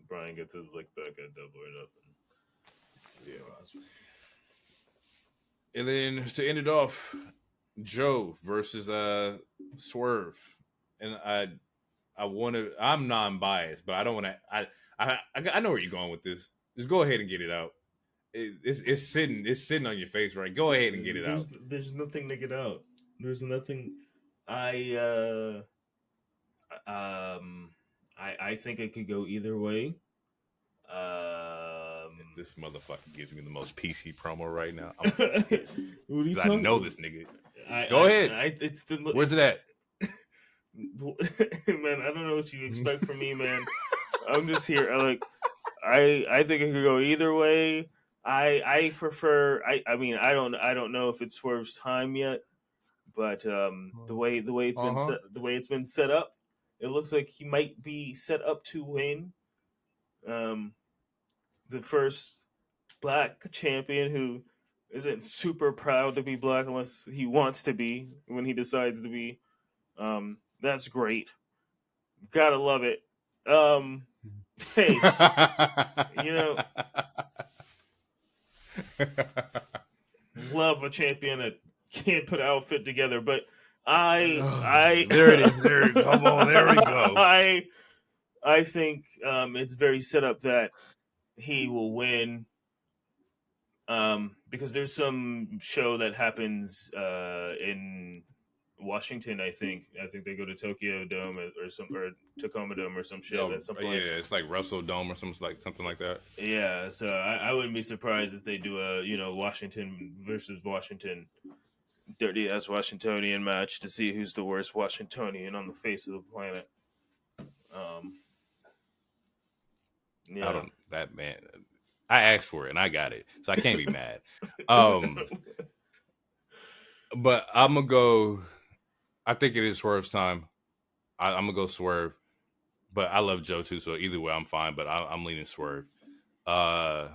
Bryan gets his lick back at Double or Nothing. Yeah, Ospreay. And then to end it off, Joe versus Swerve, and I'm non-biased, but I don't want to. I know where you're going with this. Just go ahead and get it out. It's sitting on your face, right? Go ahead and get it out. There's nothing to get out. There's nothing. I think it could go either way. This motherfucker gives me the most PC promo right now. I'm pissed. What are you I talking know about? this nigga. Go ahead. Where's it at? Man, I don't know what you expect from me, man. I'm just here. I think it could go either way. I prefer. I mean, I don't know if it's Swerve's time yet, but the way it's been set up, it looks like he might be set up to win. The first black champion who isn't super proud to be black unless he wants to be when he decides to be. That's great. Gotta love it. Hey, love a champion that can't put an outfit together, but I there it is. There we go. I think it's very set up that he will win. Because there's some show that happens in Washington. I think they go to Tokyo Dome or Tacoma Dome or some shit. At some point. Yeah, it's like Russell Dome or something like that. Yeah, so I wouldn't be surprised if they do a Washington versus Washington, dirty ass Washingtonian match to see who's the worst Washingtonian on the face of the planet. Yeah, that man. I asked for it and I got it, so I can't be mad. But I'm gonna go. I think it is Swerve's time. I'm gonna go Swerve, but I love Joe too, so either way I'm fine. But I'm leaning Swerve. Yeah.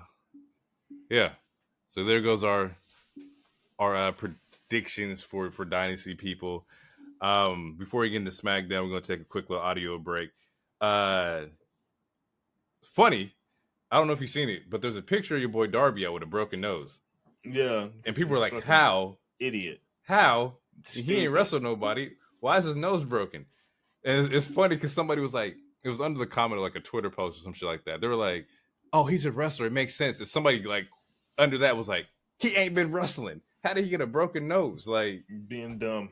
So there goes our predictions for Dynasty people. Before we get into SmackDown, we're gonna take a quick little audio break. Funny. I don't know if you've seen it, but there's a picture of your boy Darby out with a broken nose. Yeah. And people were like, how? Idiot. How? Stupid. He ain't wrestled nobody. Why is his nose broken? And it's funny because somebody was like, it was under the comment of like a Twitter post or some shit like that. They were like, oh, he's a wrestler. It makes sense. And somebody like under that was like, he ain't been wrestling. How did he get a broken nose? Like Being dumb.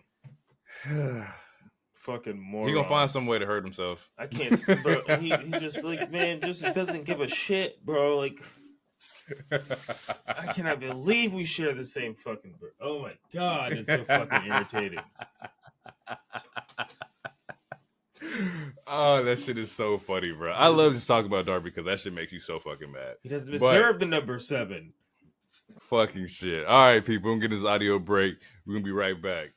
Fucking moron. he gonna find some way to hurt himself. I can't, bro. He's just like, man, just doesn't give a shit, bro. Like, I cannot believe we share the same fucking. Oh my god, it's so fucking irritating. Oh, that shit is so funny, bro. I love just talking about Darby because that shit makes you so fucking mad. He doesn't deserve the number 7. Fucking shit. All right, people, I'm getting this audio break. We're gonna be right back.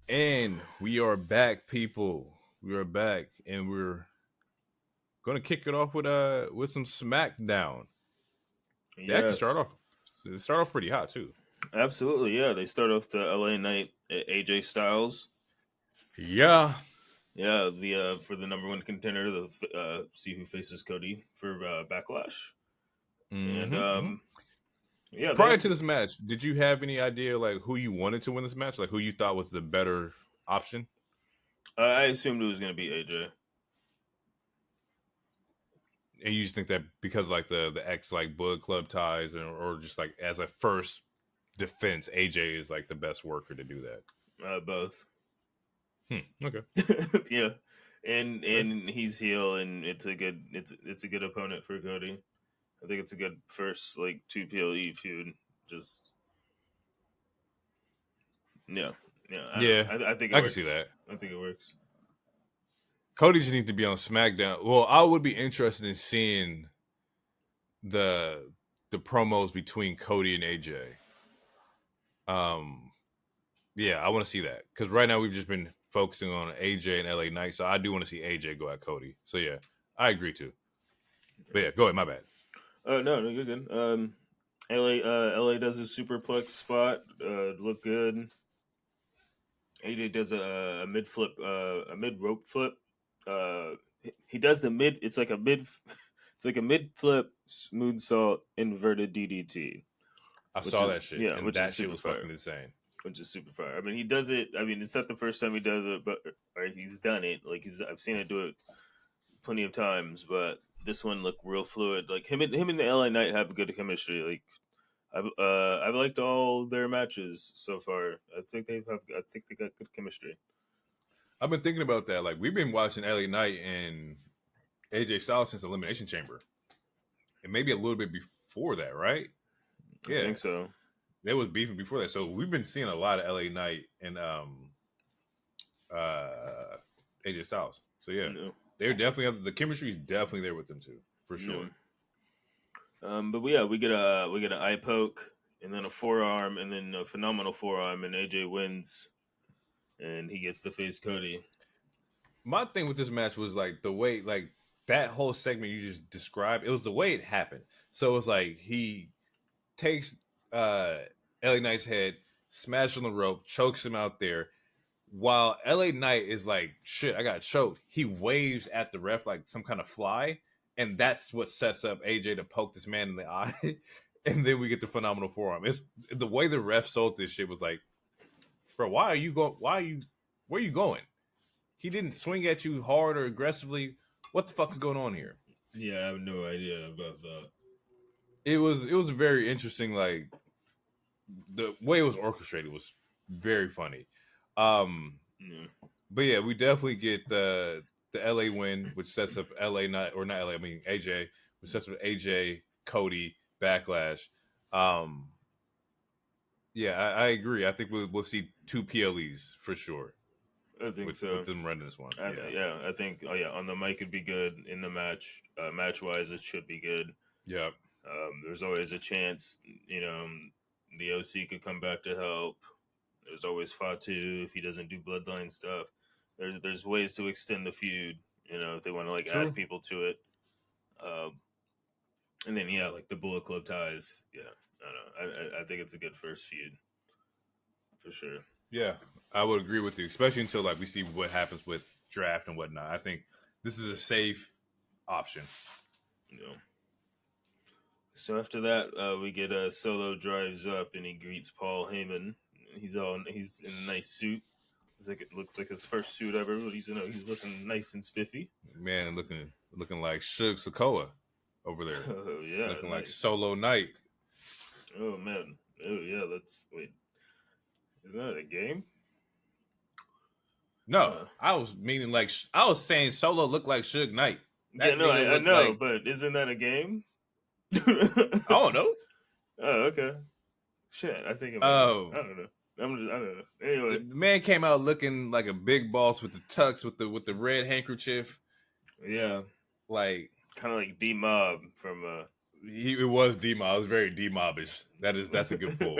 And we are back, people. We are back, and we're gonna kick it off with some Smackdown. They actually start off pretty hot too. Absolutely, yeah. They start off the LA Knight AJ Styles. Yeah. Yeah, the for the number 1 contender to see who faces Cody for Backlash. And yeah. Prior to this match, did you have any idea like who you wanted to win this match? Like who you thought was the better option? I assumed it was going to be AJ. And you just think that because like the ex like Bullet Club ties or just like as a first defense, AJ is like the best worker to do that. Both. Okay. Yeah, and he's heel, and it's a good opponent for Cody. I think it's a good first like 2 PLE feud. Just yeah. I think I works. can see that. I think it works. Cody just needs to be on SmackDown. Well, I would be interested in seeing the promos between Cody and AJ. Yeah, I want to see that because right now we've just been focusing on AJ and LA Knight, so I do want to see AJ go at Cody. So yeah, I agree too. But yeah, go ahead. My bad. No, you're good. LA does a superplex spot. Look good. AJ does a mid flip, a mid rope flip. He does the mid. It's like a mid flip moonsault inverted DDT. I saw that shit. Yeah, and which that is shit was super fucking insane. Which is super fire. I mean, he does it. I mean, it's not the first time he does it, but he's done it. Like I've seen it do it plenty of times, but this one looked real fluid. Like him and the LA Knight have good chemistry. Like I've liked all their matches so far. I think they got good chemistry. I've been thinking about that. Like we've been watching LA Knight and AJ Styles since Elimination Chamber, and maybe a little bit before that, right? I think so. They was beefing before that, so we've been seeing a lot of LA Knight and AJ Styles. So yeah, they're definitely the chemistry is definitely there with them too, for sure. But we get an eye poke and then a forearm and then a phenomenal forearm, and AJ wins, and he gets to face Cody. My thing with this match was like the way, like that whole segment you just described. It was the way it happened. So it was like he takes LA Knight's head, smashes on the rope, chokes him out there. While LA Knight is like, shit, I got choked. He waves at the ref like some kind of fly, and that's what sets up AJ to poke this man in the eye. And then we get the phenomenal forearm. It's the way the ref sold this shit was like, bro, why are you going? Where are you going? He didn't swing at you hard or aggressively. What the fuck is going on here? Yeah, I have no idea about that. It was very interesting. Like the way it was orchestrated was very funny. Yeah. But yeah, we definitely get the LA win, which sets up LA not LA. I mean AJ, which sets up AJ, Cody, Backlash. Yeah, I agree. I think we'll see 2 PLEs for sure. I think so. With them running this one. I think. Oh yeah, on the mic it'd be good. In the match, match wise, it should be good. Yeah. There's always a chance, the OC could come back to help. There's always Fatu if he doesn't do bloodline stuff. There's ways to extend the feud, if they want to True. add people to it. And then like the Bullet Club ties. Yeah, I don't know. I think it's a good first feud for sure. Yeah, I would agree with you, especially until like we see what happens with draft and whatnot. I think this is a safe option. So after that, we get Solo drives up and he greets Paul Heyman. He's in a nice suit. It looks like his first suit ever, but he's looking nice and spiffy. Man, looking like Solo Sikoa over there. Oh yeah, looking like Solo Knight. Oh man, oh yeah. Wait. Isn't that a game? No, I was meaning like I was saying Solo looked like Suge Knight. I know, but isn't that a game? I don't know. Oh, okay. Shit, I think. I don't know. I don't know. Anyway, the man came out looking like a big boss with the tux, with the red handkerchief. Yeah, like kind of like D-Mob from. It was D-Mob. It was very D-Mobish. That's a good pull.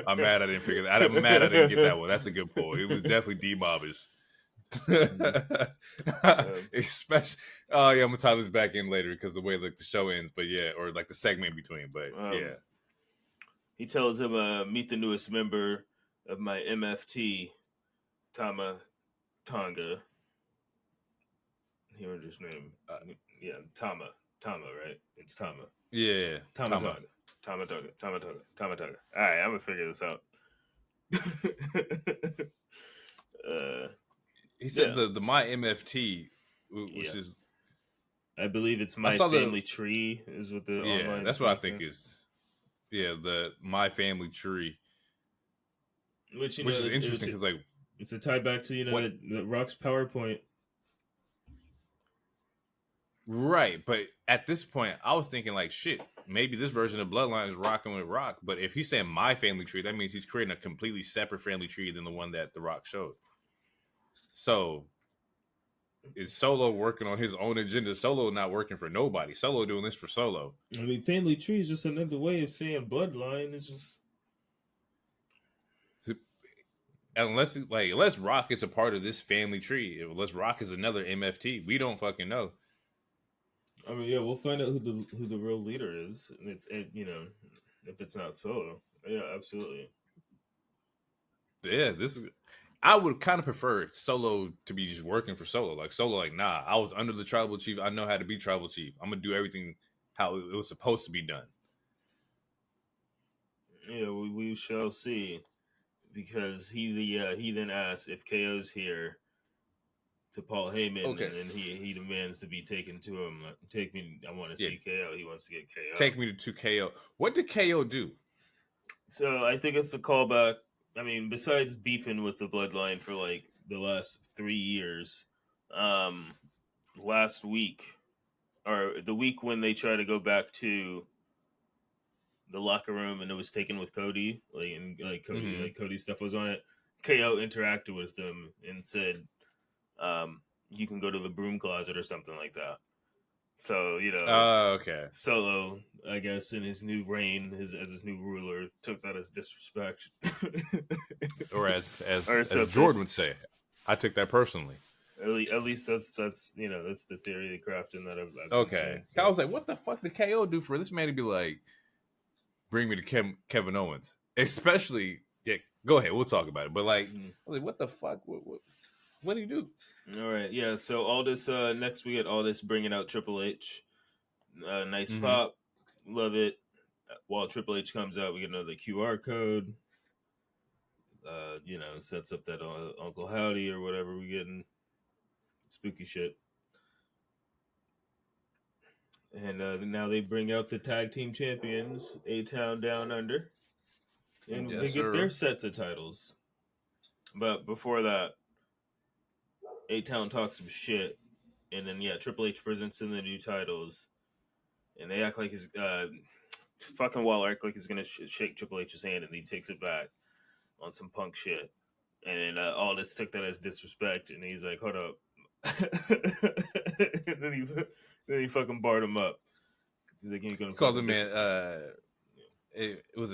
I'm mad I didn't figure that. I'm mad I didn't get that one. That's a good pull. It was definitely D-Mobish. Especially, oh yeah, I'm gonna tie this back in later because the way like the show ends, but yeah, or like the segment in between, but yeah. He tells him, "Meet the newest member of my MFT, Tama Tonga." He heard his name. Yeah, Tama, right? It's Tama. Yeah, Tama Tonga. All right, I'm gonna figure this out. He said the My MFT, which is, I believe it's My Family Tree is what the online. That's what I think is. Yeah, the My Family Tree, which is interesting because like it's a tie back to the Rock's PowerPoint. Right, but at this point, I was thinking like, shit, maybe this version of Bloodline is rocking with Rock. But if he's saying My Family Tree, that means he's creating a completely separate family tree than the one that The Rock showed. So, is Solo working on his own agenda? Solo not working for nobody. Solo doing this for Solo. I mean, family tree is just another way of saying bloodline. It's just unless Rock is a part of this family tree, unless Rock is another MFT, we don't fucking know. I mean, yeah, we'll find out who the real leader is, if it's not Solo. Yeah, absolutely. Yeah, I would kind of prefer Solo to be just working for Solo. Like Solo, like, nah, I was under the tribal chief. I know how to be tribal chief. I'm gonna do everything how it was supposed to be done. Yeah, we shall see. Because he then asks if KO's here to Paul Heyman, and then he demands to be taken to him. Take me. I want to see KO. He wants to get KO. Take me to KO. What did KO do? So I think it's a callback. I mean, besides beefing with the Bloodline for like the last 3 years, last week or the week when they try to go back to the locker room and it was taken with Cody, Cody, Cody's stuff was on it. KO interacted with them and said, "You can go to the broom closet" or something like that. So Okay. Solo, I guess, in his new reign, as his new ruler, took that as disrespect. Or as Or something. Jordan would say, I took that personally. At least that's that's the theory they crafted that I've been Okay. seeing, so. I was like, what the fuck did KO do for this man to be like, bring me to Kevin Owens? Especially, yeah, go ahead, we'll talk about it. But like, I was like, what the fuck? What did he do? All right, yeah. So all this next we get all this bringing out Triple H. Nice pop, love it. While Triple H comes out, we get another QR code. Sets up that Uncle Howdy or whatever we getting. Spooky shit. And now they bring out the tag team champions, A-Town Down Under, and Yes, they get sir. their sets of titles. But before that, A-Town talks some shit, and then Triple H presents in the new titles, and they act like he's fucking Waller act like he's gonna shake Triple H's hand, and he takes it back on some punk shit, and Aldis took that as disrespect, and he's like, "Hold up," and then he fucking barred him up. He's like, "You're gonna Called the man. It was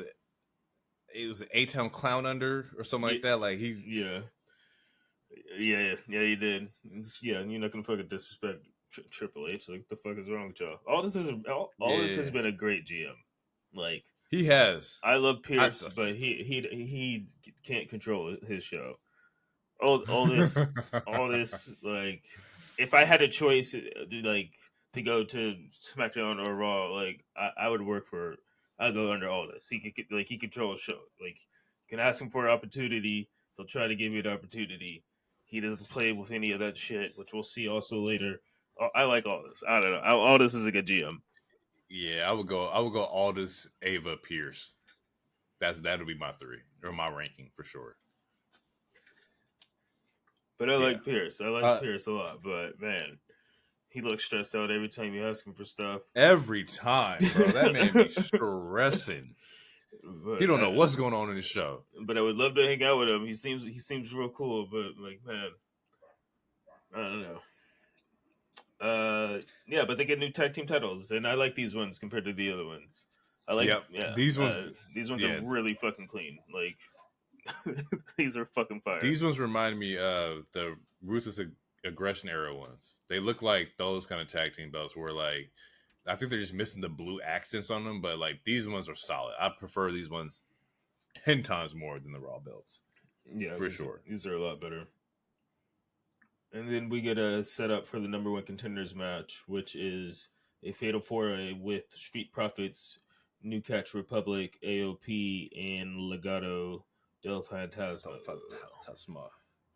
an A-Town Clown Under or something like that. Like he, yeah, he did. Yeah, and you're not gonna fucking disrespect Triple H. Like, what the fuck is wrong with y'all? All this has been a great GM. Like, he has. I love Pierce, but he can't control his show. All this, like, if I had a choice, like, to go to SmackDown or Raw, like, I would work for. I'd go under all this. He controls the show. Like, you can ask him for an opportunity. He'll try to give you the opportunity. He doesn't play with any of that shit, which we'll see also later. I like all this. I don't know. All this is a good GM. Yeah, I would go Aldis, Ava, Pierce. That'll be my 3 or my ranking for sure. But I like Pierce. I like Pierce a lot. But man, he looks stressed out every time you ask him for stuff. Every time, bro. That man be stressing. But He don't know what's going on in his show. But I would love to hang out with him. He seems real cool. But like, man, I don't know. But they get new tag team titles, and I like these ones compared to the other ones. I like, these ones are really fucking clean. Like, these are fucking fire. These ones remind me of the Ruthless Aggression era ones. They look like those kind of tag team belts where, like, I think they're just missing the blue accents on them, but like these ones are solid. I prefer these ones 10 times more than the Raw belts. Yeah, for sure. These are a lot better. And then we get a setup for the number 1 contenders match, which is a fatal 4-way with Street Profits, New Catch Republic, AOP, and Legado del Fantasma.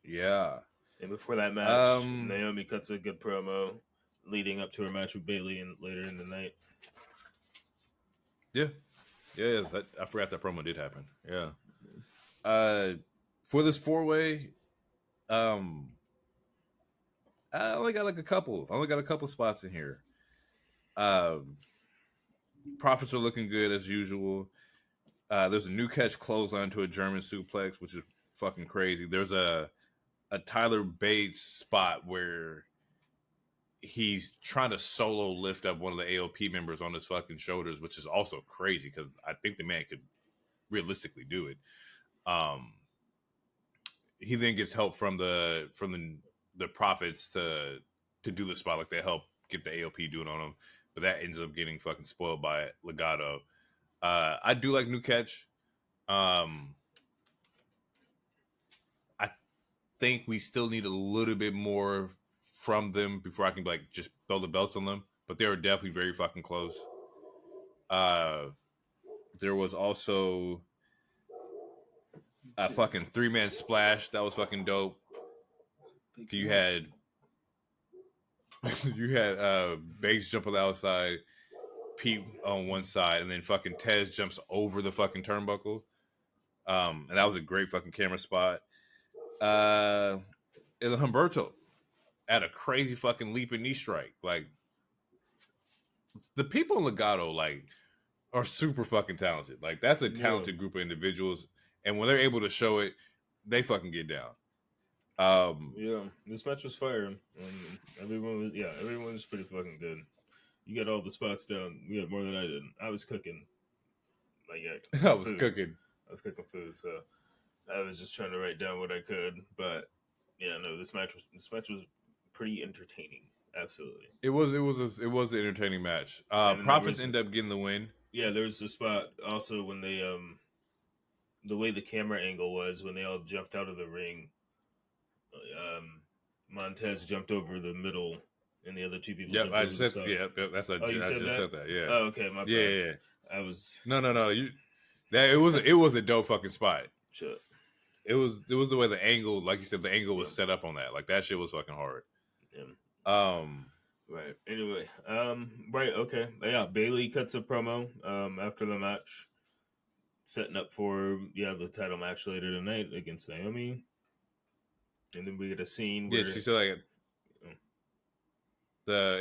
Yeah. And before that match, Naomi cuts a good promo leading up to her match with Bayley later in the night. Yeah. I forgot that promo did happen. Yeah. For this 4-way, I only got like a couple. I only got a couple spots in here. Profits are looking good as usual. There's a New Catch clothesline to a German suplex, which is fucking crazy. There's a Tyler Bates spot where he's trying to solo lift up one of the AOP members on his fucking shoulders, which is also crazy because I think the man could realistically do it. He then gets help from the Profits to do the spot, like they help get the AOP doing on him, but that ends up getting fucking spoiled by Legado. I do like New Catch. I think we still need a little bit more from them before I can like just throw the belts on them, but they were definitely very fucking close. There was also a fucking 3-man splash that was fucking dope. You had Bates jump on the outside, Pete on one side, and then fucking Tez jumps over the fucking turnbuckle. And that was a great fucking camera spot. And Humberto had a crazy fucking leaping knee strike. Like, the people in Legado, like, are super fucking talented. Like, that's a talented group of individuals. And when they're able to show it, they fucking get down. This match was fire. Everyone was pretty fucking good. You got all the spots down. You got more than I did. I was cooking. Like, I was cooking. I was cooking food, so I was just trying to write down what I could. But yeah, no, this match was pretty entertaining. Absolutely. It was an entertaining match. Profits end up getting the win. Yeah, there was a spot also when they the way the camera angle was when they all jumped out of the ring. Montez jumped over the middle, and the other two people. Yep, I just said. Yeah, that's I just said that. Yeah. Oh, okay, my bad. Yeah. I was. No. It was a dope fucking spot. Sure. It was the way the angle, like you said, the angle was set up on that. Like that shit was fucking hard. Yeah. Right. Anyway. Right. Okay. Yeah. Bayley cuts a promo. After the match, setting up for the title match later tonight against Naomi. And then we get a scene where she said like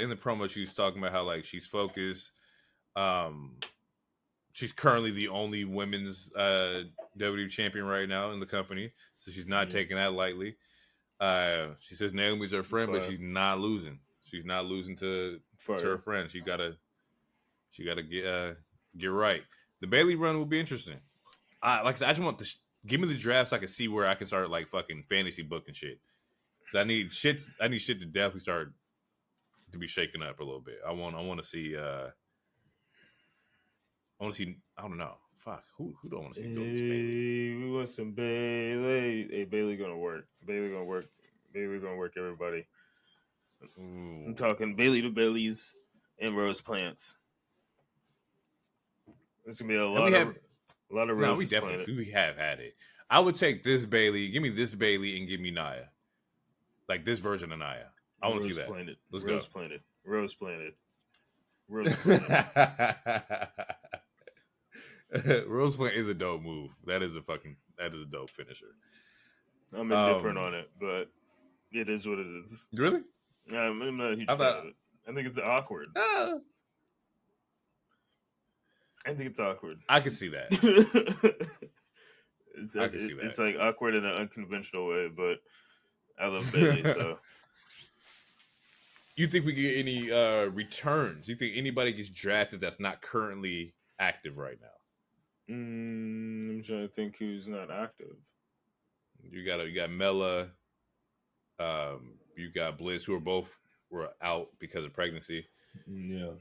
in the promo she's talking about how like she's focused. She's currently the only women's WWE champion right now in the company, so she's not taking that lightly. She says Naomi's her friend, but she's not losing. She's not losing to her friend. She gotta get right. The Bayley run will be interesting. Like I said, I just want to give me the draft so I can see where I can start like fucking fantasy booking shit. Because I need shit to definitely start to be shaken up a little bit. I want to see. I don't know. Fuck. Who do I want to see? We want some Bayley. Hey, Bayley gonna work. Bayley gonna work everybody. Ooh. I'm talking Bayley to Baileys and Rose Plants. There's gonna be a lot of Rose. We have had it. I would take this Bayley. Give me this Bayley and give me Nia. Like this version of Nia. I want to see that. Planted. Let's Rose go. Planted. Rose Planted. Rose Planted. Rose Plant is a dope move. That is a dope finisher. I'm indifferent on it, but it is what it is. Really? I'm not a huge fan of it. I think it's awkward. I think it's awkward. I can see that. I can see that. It's like awkward in an unconventional way, but I love Bayley, so. You think we get any returns? You think anybody gets drafted that's not currently active right now? I'm trying to think who's not active. You got Mella, you got Bliss, who were out because of pregnancy. Yeah.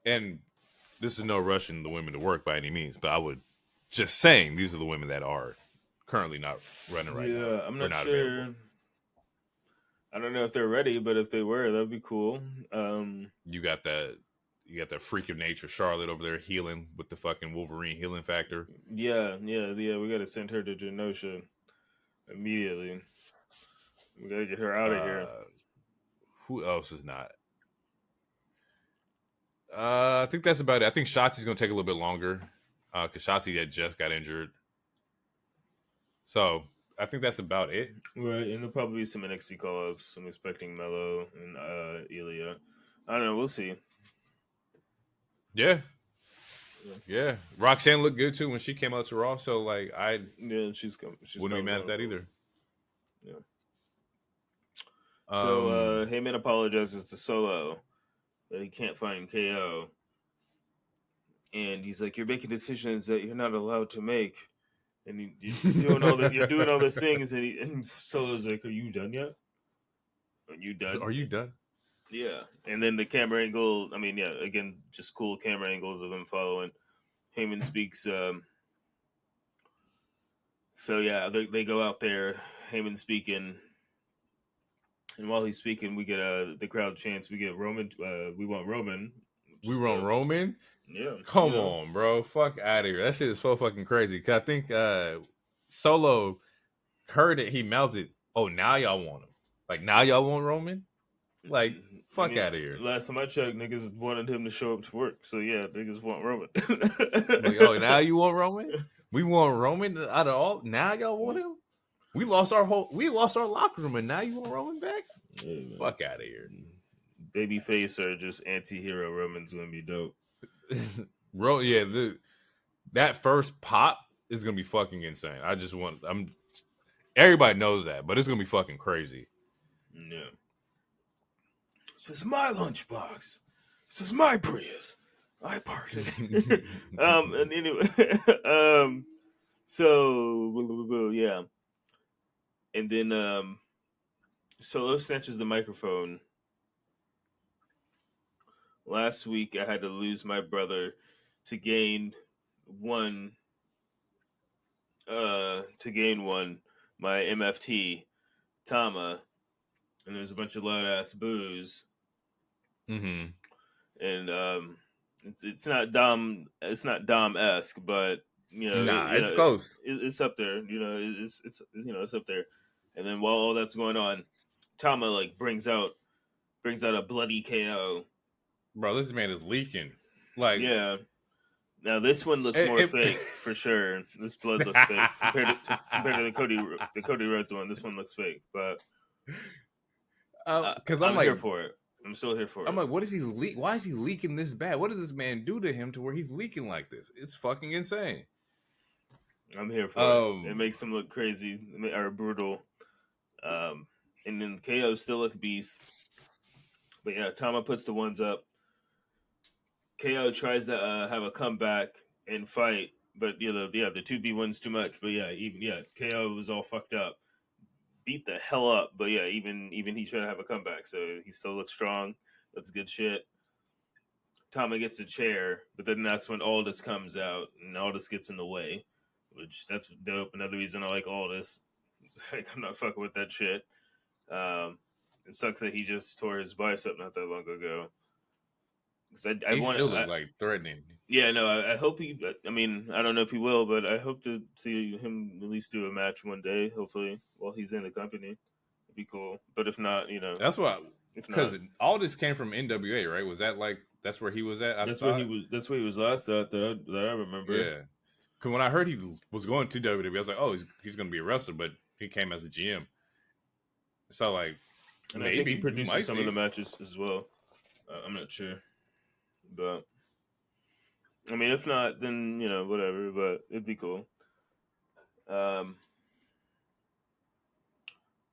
And this is no rushing the women to work by any means, but I would just saying these are the women that are currently not running right now. Yeah, I'm not sure. Available. I don't know if they're ready, but if they were, that'd be cool. You got that freak of nature Charlotte over there healing with the fucking Wolverine healing factor. Yeah. We got to send her to Genosha immediately. We got to get her out of here. Who else is not? I think that's about it. I think Shotzi's going to take a little bit longer because Shotzi had just got injured. So I think that's about it. Right, and there'll probably be some NXT call-ups. I'm expecting Mello and Ilya. I don't know. We'll see. Yeah. Roxanne looked good too when she came out to Raw. So like, she's wouldn't be mad at that either. Yeah. So Heyman apologizes to Solo that he can't find KO, and he's like, "You're making decisions that you're not allowed to make." And you're doing all these things, and Solo's like, "Are you done yet? Are you done? Yeah." And then the camera angle. I mean, again, just cool camera angles of him following. Heyman speaks. So yeah, they go out there. Heyman speaking, and while he's speaking, we get the crowd chants. We get Roman. We want Roman. We want Roman. Yeah. Come on, bro. Fuck out of here. That shit is so fucking crazy. Cause I think Solo heard it. He melted. Oh, now y'all want him. Like, now y'all want Roman? Like, fuck out of here. Last time I checked, niggas wanted him to show up to work. So, yeah, niggas want Roman. Like, oh, now you want Roman? We want Roman out of all? Now y'all want him? We lost our locker room, and now you want Roman back? Yeah, fuck out of here. Babyface or just anti-hero Roman's going to be dope. That first pop is gonna be fucking insane. Everybody knows that, but it's gonna be fucking crazy. Yeah. This is my lunchbox. This is my Prius. I parked it. And anyway, so yeah, and then Solo snatches the microphone. Last week, I had to lose my brother to gain one. My MFT, Tama, and there's a bunch of loud ass boos. Mm-hmm. And it's not Dom-esque, but it's close. It's up there. It's up there. And then while all that's going on, Tama like brings out a bloody KO. Bro, this man is leaking. Like, yeah. Now this one looks more fake for sure. This blood looks fake compared to the Cody Rhodes one. This one looks fake, but because I'm here for it. I'm still here for it. I'm like, what is he leak? Why is he leaking this bad? What does this man do to him to where he's leaking like this? It's fucking insane. I'm here for it. It makes him look crazy or brutal. And then KO still look beast. But yeah, Tama puts the ones up. KO tries to have a comeback and fight, but the 2v1's too much. But KO was all fucked up, beat the hell up. But yeah, even he tried to have a comeback, so he still looks strong. That's good shit. Tama gets a chair, but then that's when Aldis comes out, and Aldis gets in the way, which that's dope. Another reason I like Aldis. It's like I'm not fucking with that shit. It sucks that he just tore his bicep not that long ago. He still look like threatening. Yeah, no, I hope he. I mean, I don't know if he will, but I hope to see him at least do a match one day. Hopefully, while he's in the company, it'd be cool. But if not, that's what. Because all this came from NWA, right? Was that like that's where he was at? That's where he was. That's where he was last at that I remember. Yeah. Because when I heard he was going to WWE, I was like, oh, he's going to be a wrestler, but he came as a GM. So like, and maybe I think he produces some of the matches as well. I'm not sure. But I mean, if not, then whatever. But it'd be cool. But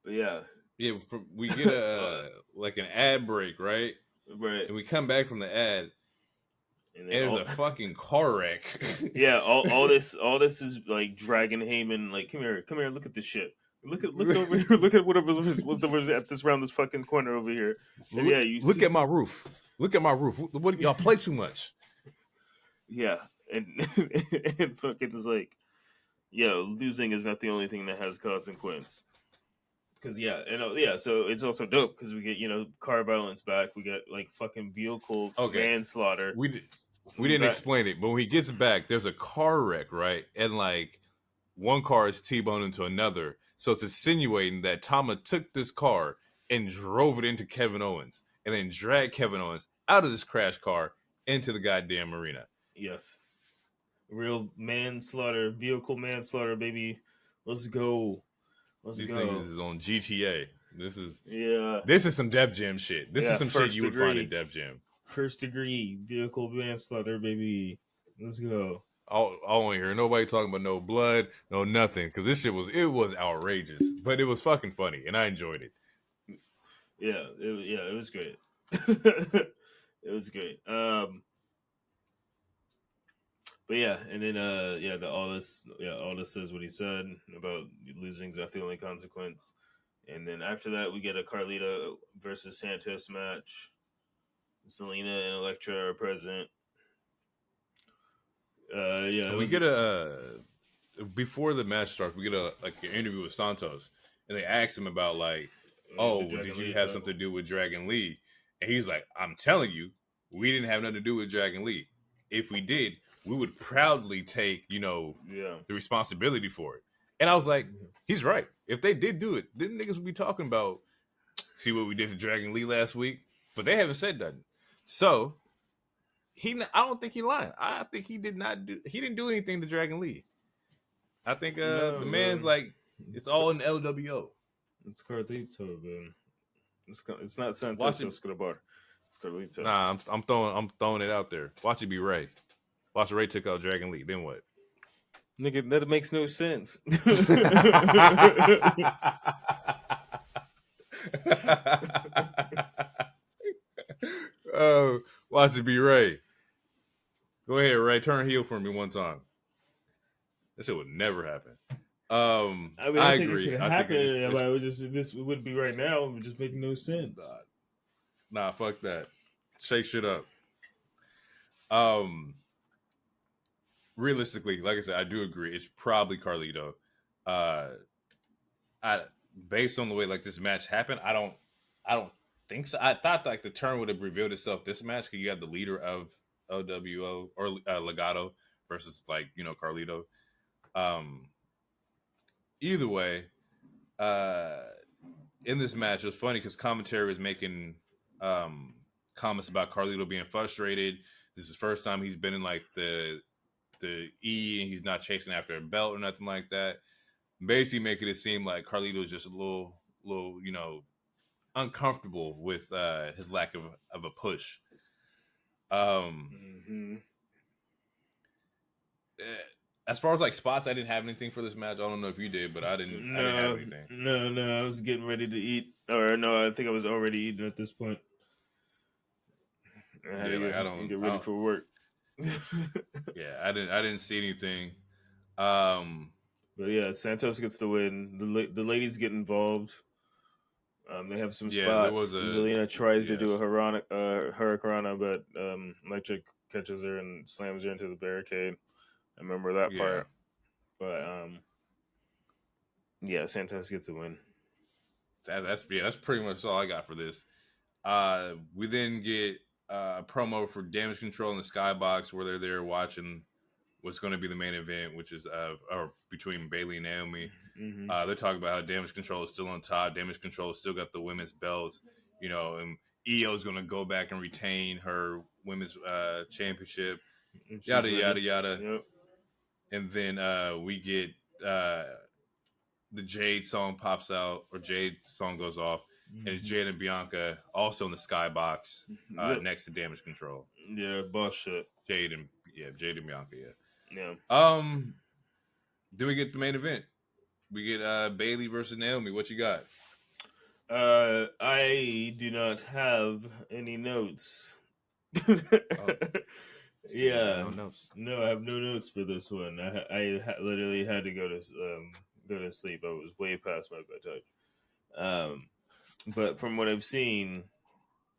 yeah, we get a like an ad break, right? Right. And we come back from the ad, and there's a fucking car wreck. Yeah, all this is like dragging Heyman. Like, come here, look at this shit. Look over here. Look at whatever's at this around this fucking corner over here. And look at my roof. Look at my roof. What y'all play too much? Yeah, and fucking is like, losing is not the only thing that has consequence. Because so it's also dope because we get car violence back. We get like fucking vehicle manslaughter. We didn't explain it, but when he gets back, there's a car wreck, right? And like one car is T-boned into another, so it's insinuating that Tama took this car and drove it into Kevin Owens. And then drag Kevin Owens out of this crash car into the goddamn arena. Yes. Real manslaughter, vehicle manslaughter, baby. Let's go. These niggas is on GTA. This is some Def Jam shit. This is some shit you would find in Def Jam. First degree vehicle manslaughter, baby. Let's go. I don't hear nobody talking about no blood, no nothing. Because this shit was outrageous. But it was fucking funny, and I enjoyed it. Yeah, it was great. It was great. But yeah, and then Aldis says what he said about losing's not the only consequence. And then after that, we get a Carlita versus Santos match. Selena and Elektra are present. We get a before the match starts, we get an interview with Santos, and they ask him about like, did you have something to do with Dragon Lee? And he's like, I'm telling you, we didn't have nothing to do with Dragon Lee. If we did, we would proudly take, the responsibility for it. And I was like, he's right. If they did do it, then niggas would be talking about, see what we did to Dragon Lee last week. But they haven't said nothing. So, I don't think he lying. I think he didn't do anything to Dragon Lee. I think the man's like, it's all in LWO. It's Carlito, man. It's not Santos Escobar. It's Carlito. Nah, I'm throwing it out there. Watch it be Ray. Watch Ray took out Dragon Lee. Then what? Nigga, that makes no sense. Oh, watch it be Ray. Go ahead, Ray. Turn heel for me one time. This shit would never happen. I mean, I think it agree. could I happen. think it's, but it would just this wouldn't be right now. It would just make no sense. nah, fuck that. Shake shit up. Realistically, like I said, I do agree. It's probably Carlito. I based on the way like this match happened, I don't think so. I thought like the turn would have revealed itself this match because you have the leader of LWO or Legado versus like Carlito. Either way, in this match, it was funny because commentary was making comments about Carlito being frustrated. This is the first time he's been in like the E, and he's not chasing after a belt or nothing like that. Basically, making it seem like Carlito's just a little uncomfortable with his lack of a push. As far as like spots, I didn't have anything for this match. I don't know if you did, but I didn't have anything. No, I was getting ready to eat, or no, I think I was already eating at this point. I had to get ready for work. Yeah, I didn't see anything. But yeah, Santos gets the win. The ladies get involved. They have some spots. Zelina tries to do a Hurricanrana, but Electric catches her and slams her into the barricade. I remember that part. But Santos gets a win. That's pretty much all I got for this. We then get a promo for Damage Control in the Skybox where they're there watching what's going to be the main event, which is between Bayley and Naomi. Mm-hmm. They're talking about how Damage Control is still on top. Damage Control still got the women's belts, and Io is going to go back and retain her women's championship. Yada yada yada. Yep. And then we get the Jade song pops out, or Jade song goes off, and it's Jade and Bianca also in the Skybox next to Damage Control. Yeah, boss shit. Jade and Bianca. Yeah. Then we get the main event. We get Bayley versus Naomi. What you got? I do not have any notes. Yeah, no notes. No, I have no notes for this one. I literally had to go to sleep. I was way past my bedtime. But from what I've seen,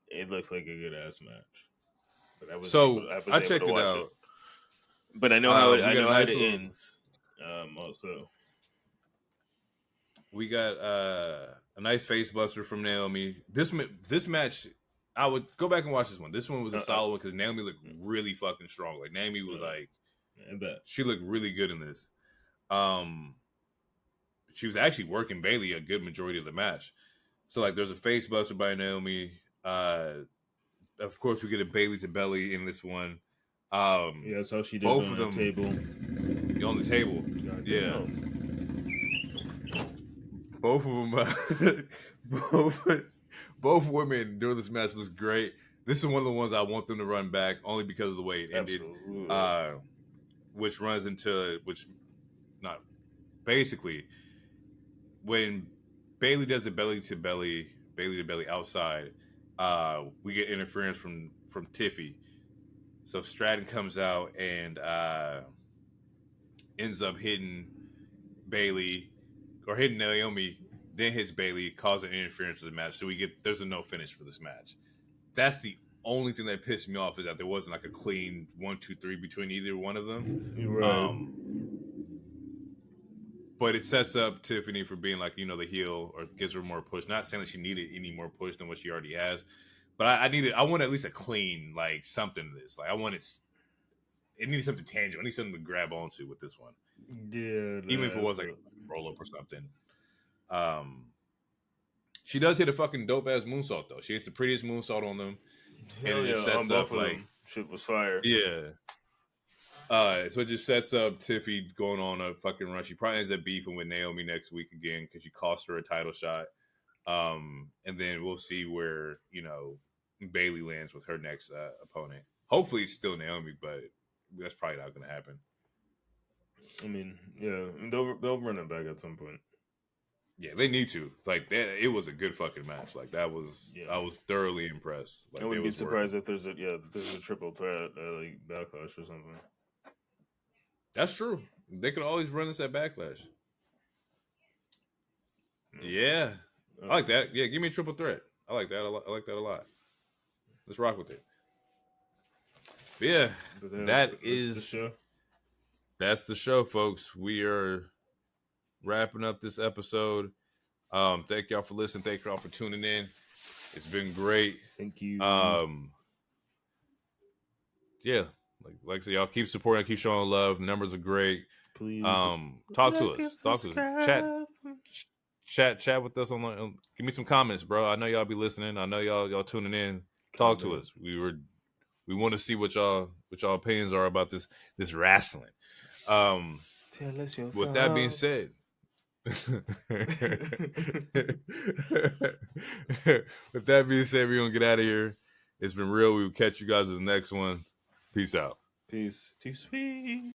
it looks like a good ass match. But I checked it out. But I know how it ends. Also, we got a nice face buster from Naomi. This match, I would go back and watch this one. This one was a solid one because Naomi looked really fucking strong. Like Naomi was like, I bet she looked really good in this. She was actually working Bayley a good majority of the match. So like, there's a face buster by Naomi. Of course, we get a Bayley to belly in this one. That's how she did both of them. On the table. Yeah. Both of them. Both women during this match looks great. This is one of the ones I want them to run back only because of the way it ended. Absolutely. Which runs into basically when Bayley does the belly to belly outside, we get interference from Tiffy. So Stratton comes out and ends up hitting Bayley or hitting Naomi, then hits Bayley, causing interference to the match. So there's a no finish for this match. That's the only thing that pissed me off, is that there wasn't like a clean 1, 2, 3 between either one of them. Right. But it sets up Tiffany for being like, the heel, or gives her more push. Not saying that she needed any more push than what she already has, but I want at least a clean, like, something to this. Like, it needed something tangible. I need something to grab onto with this one. Yeah. Even if it was like a roll up or something. She does hit a fucking dope ass moonsault though. She hits the prettiest moonsault on them. Hell and it just sets up like shit was fire. Yeah. So it just sets up Tiffy going on a fucking run. She probably ends up beefing with Naomi next week again because she cost her a title shot. And then we'll see where, Bayley lands with her next opponent. Hopefully it's still Naomi, but that's probably not going to happen. I mean, yeah, they'll run it back at some point. Yeah, they need to. Like that, it was a good fucking match. Like that was, I was thoroughly impressed. Like, I wouldn't be surprised if there's a triple threat like Backlash or something. That's true. They could always run this at Backlash. Yeah, I like that. Yeah, give me a triple threat. I like that. I like that a lot. Let's rock with it. But yeah, that's the show. That's the show, folks. We are wrapping up this episode. Thank y'all for listening. Thank y'all for tuning in. It's been great. Thank you. Yeah, like I said, y'all keep supporting, keep showing love. The numbers are great. Please, talk to us. Talk to us. Chat with us on. Give me some comments, bro. I know y'all be listening. I know y'all tuning in. Talk to us. We want to see what y'all opinions are about this wrestling. Tell us your with that being said, with that being said, we're gonna get out of here. It's been real. We will catch you guys in the next one. Peace out. Peace. Too sweet.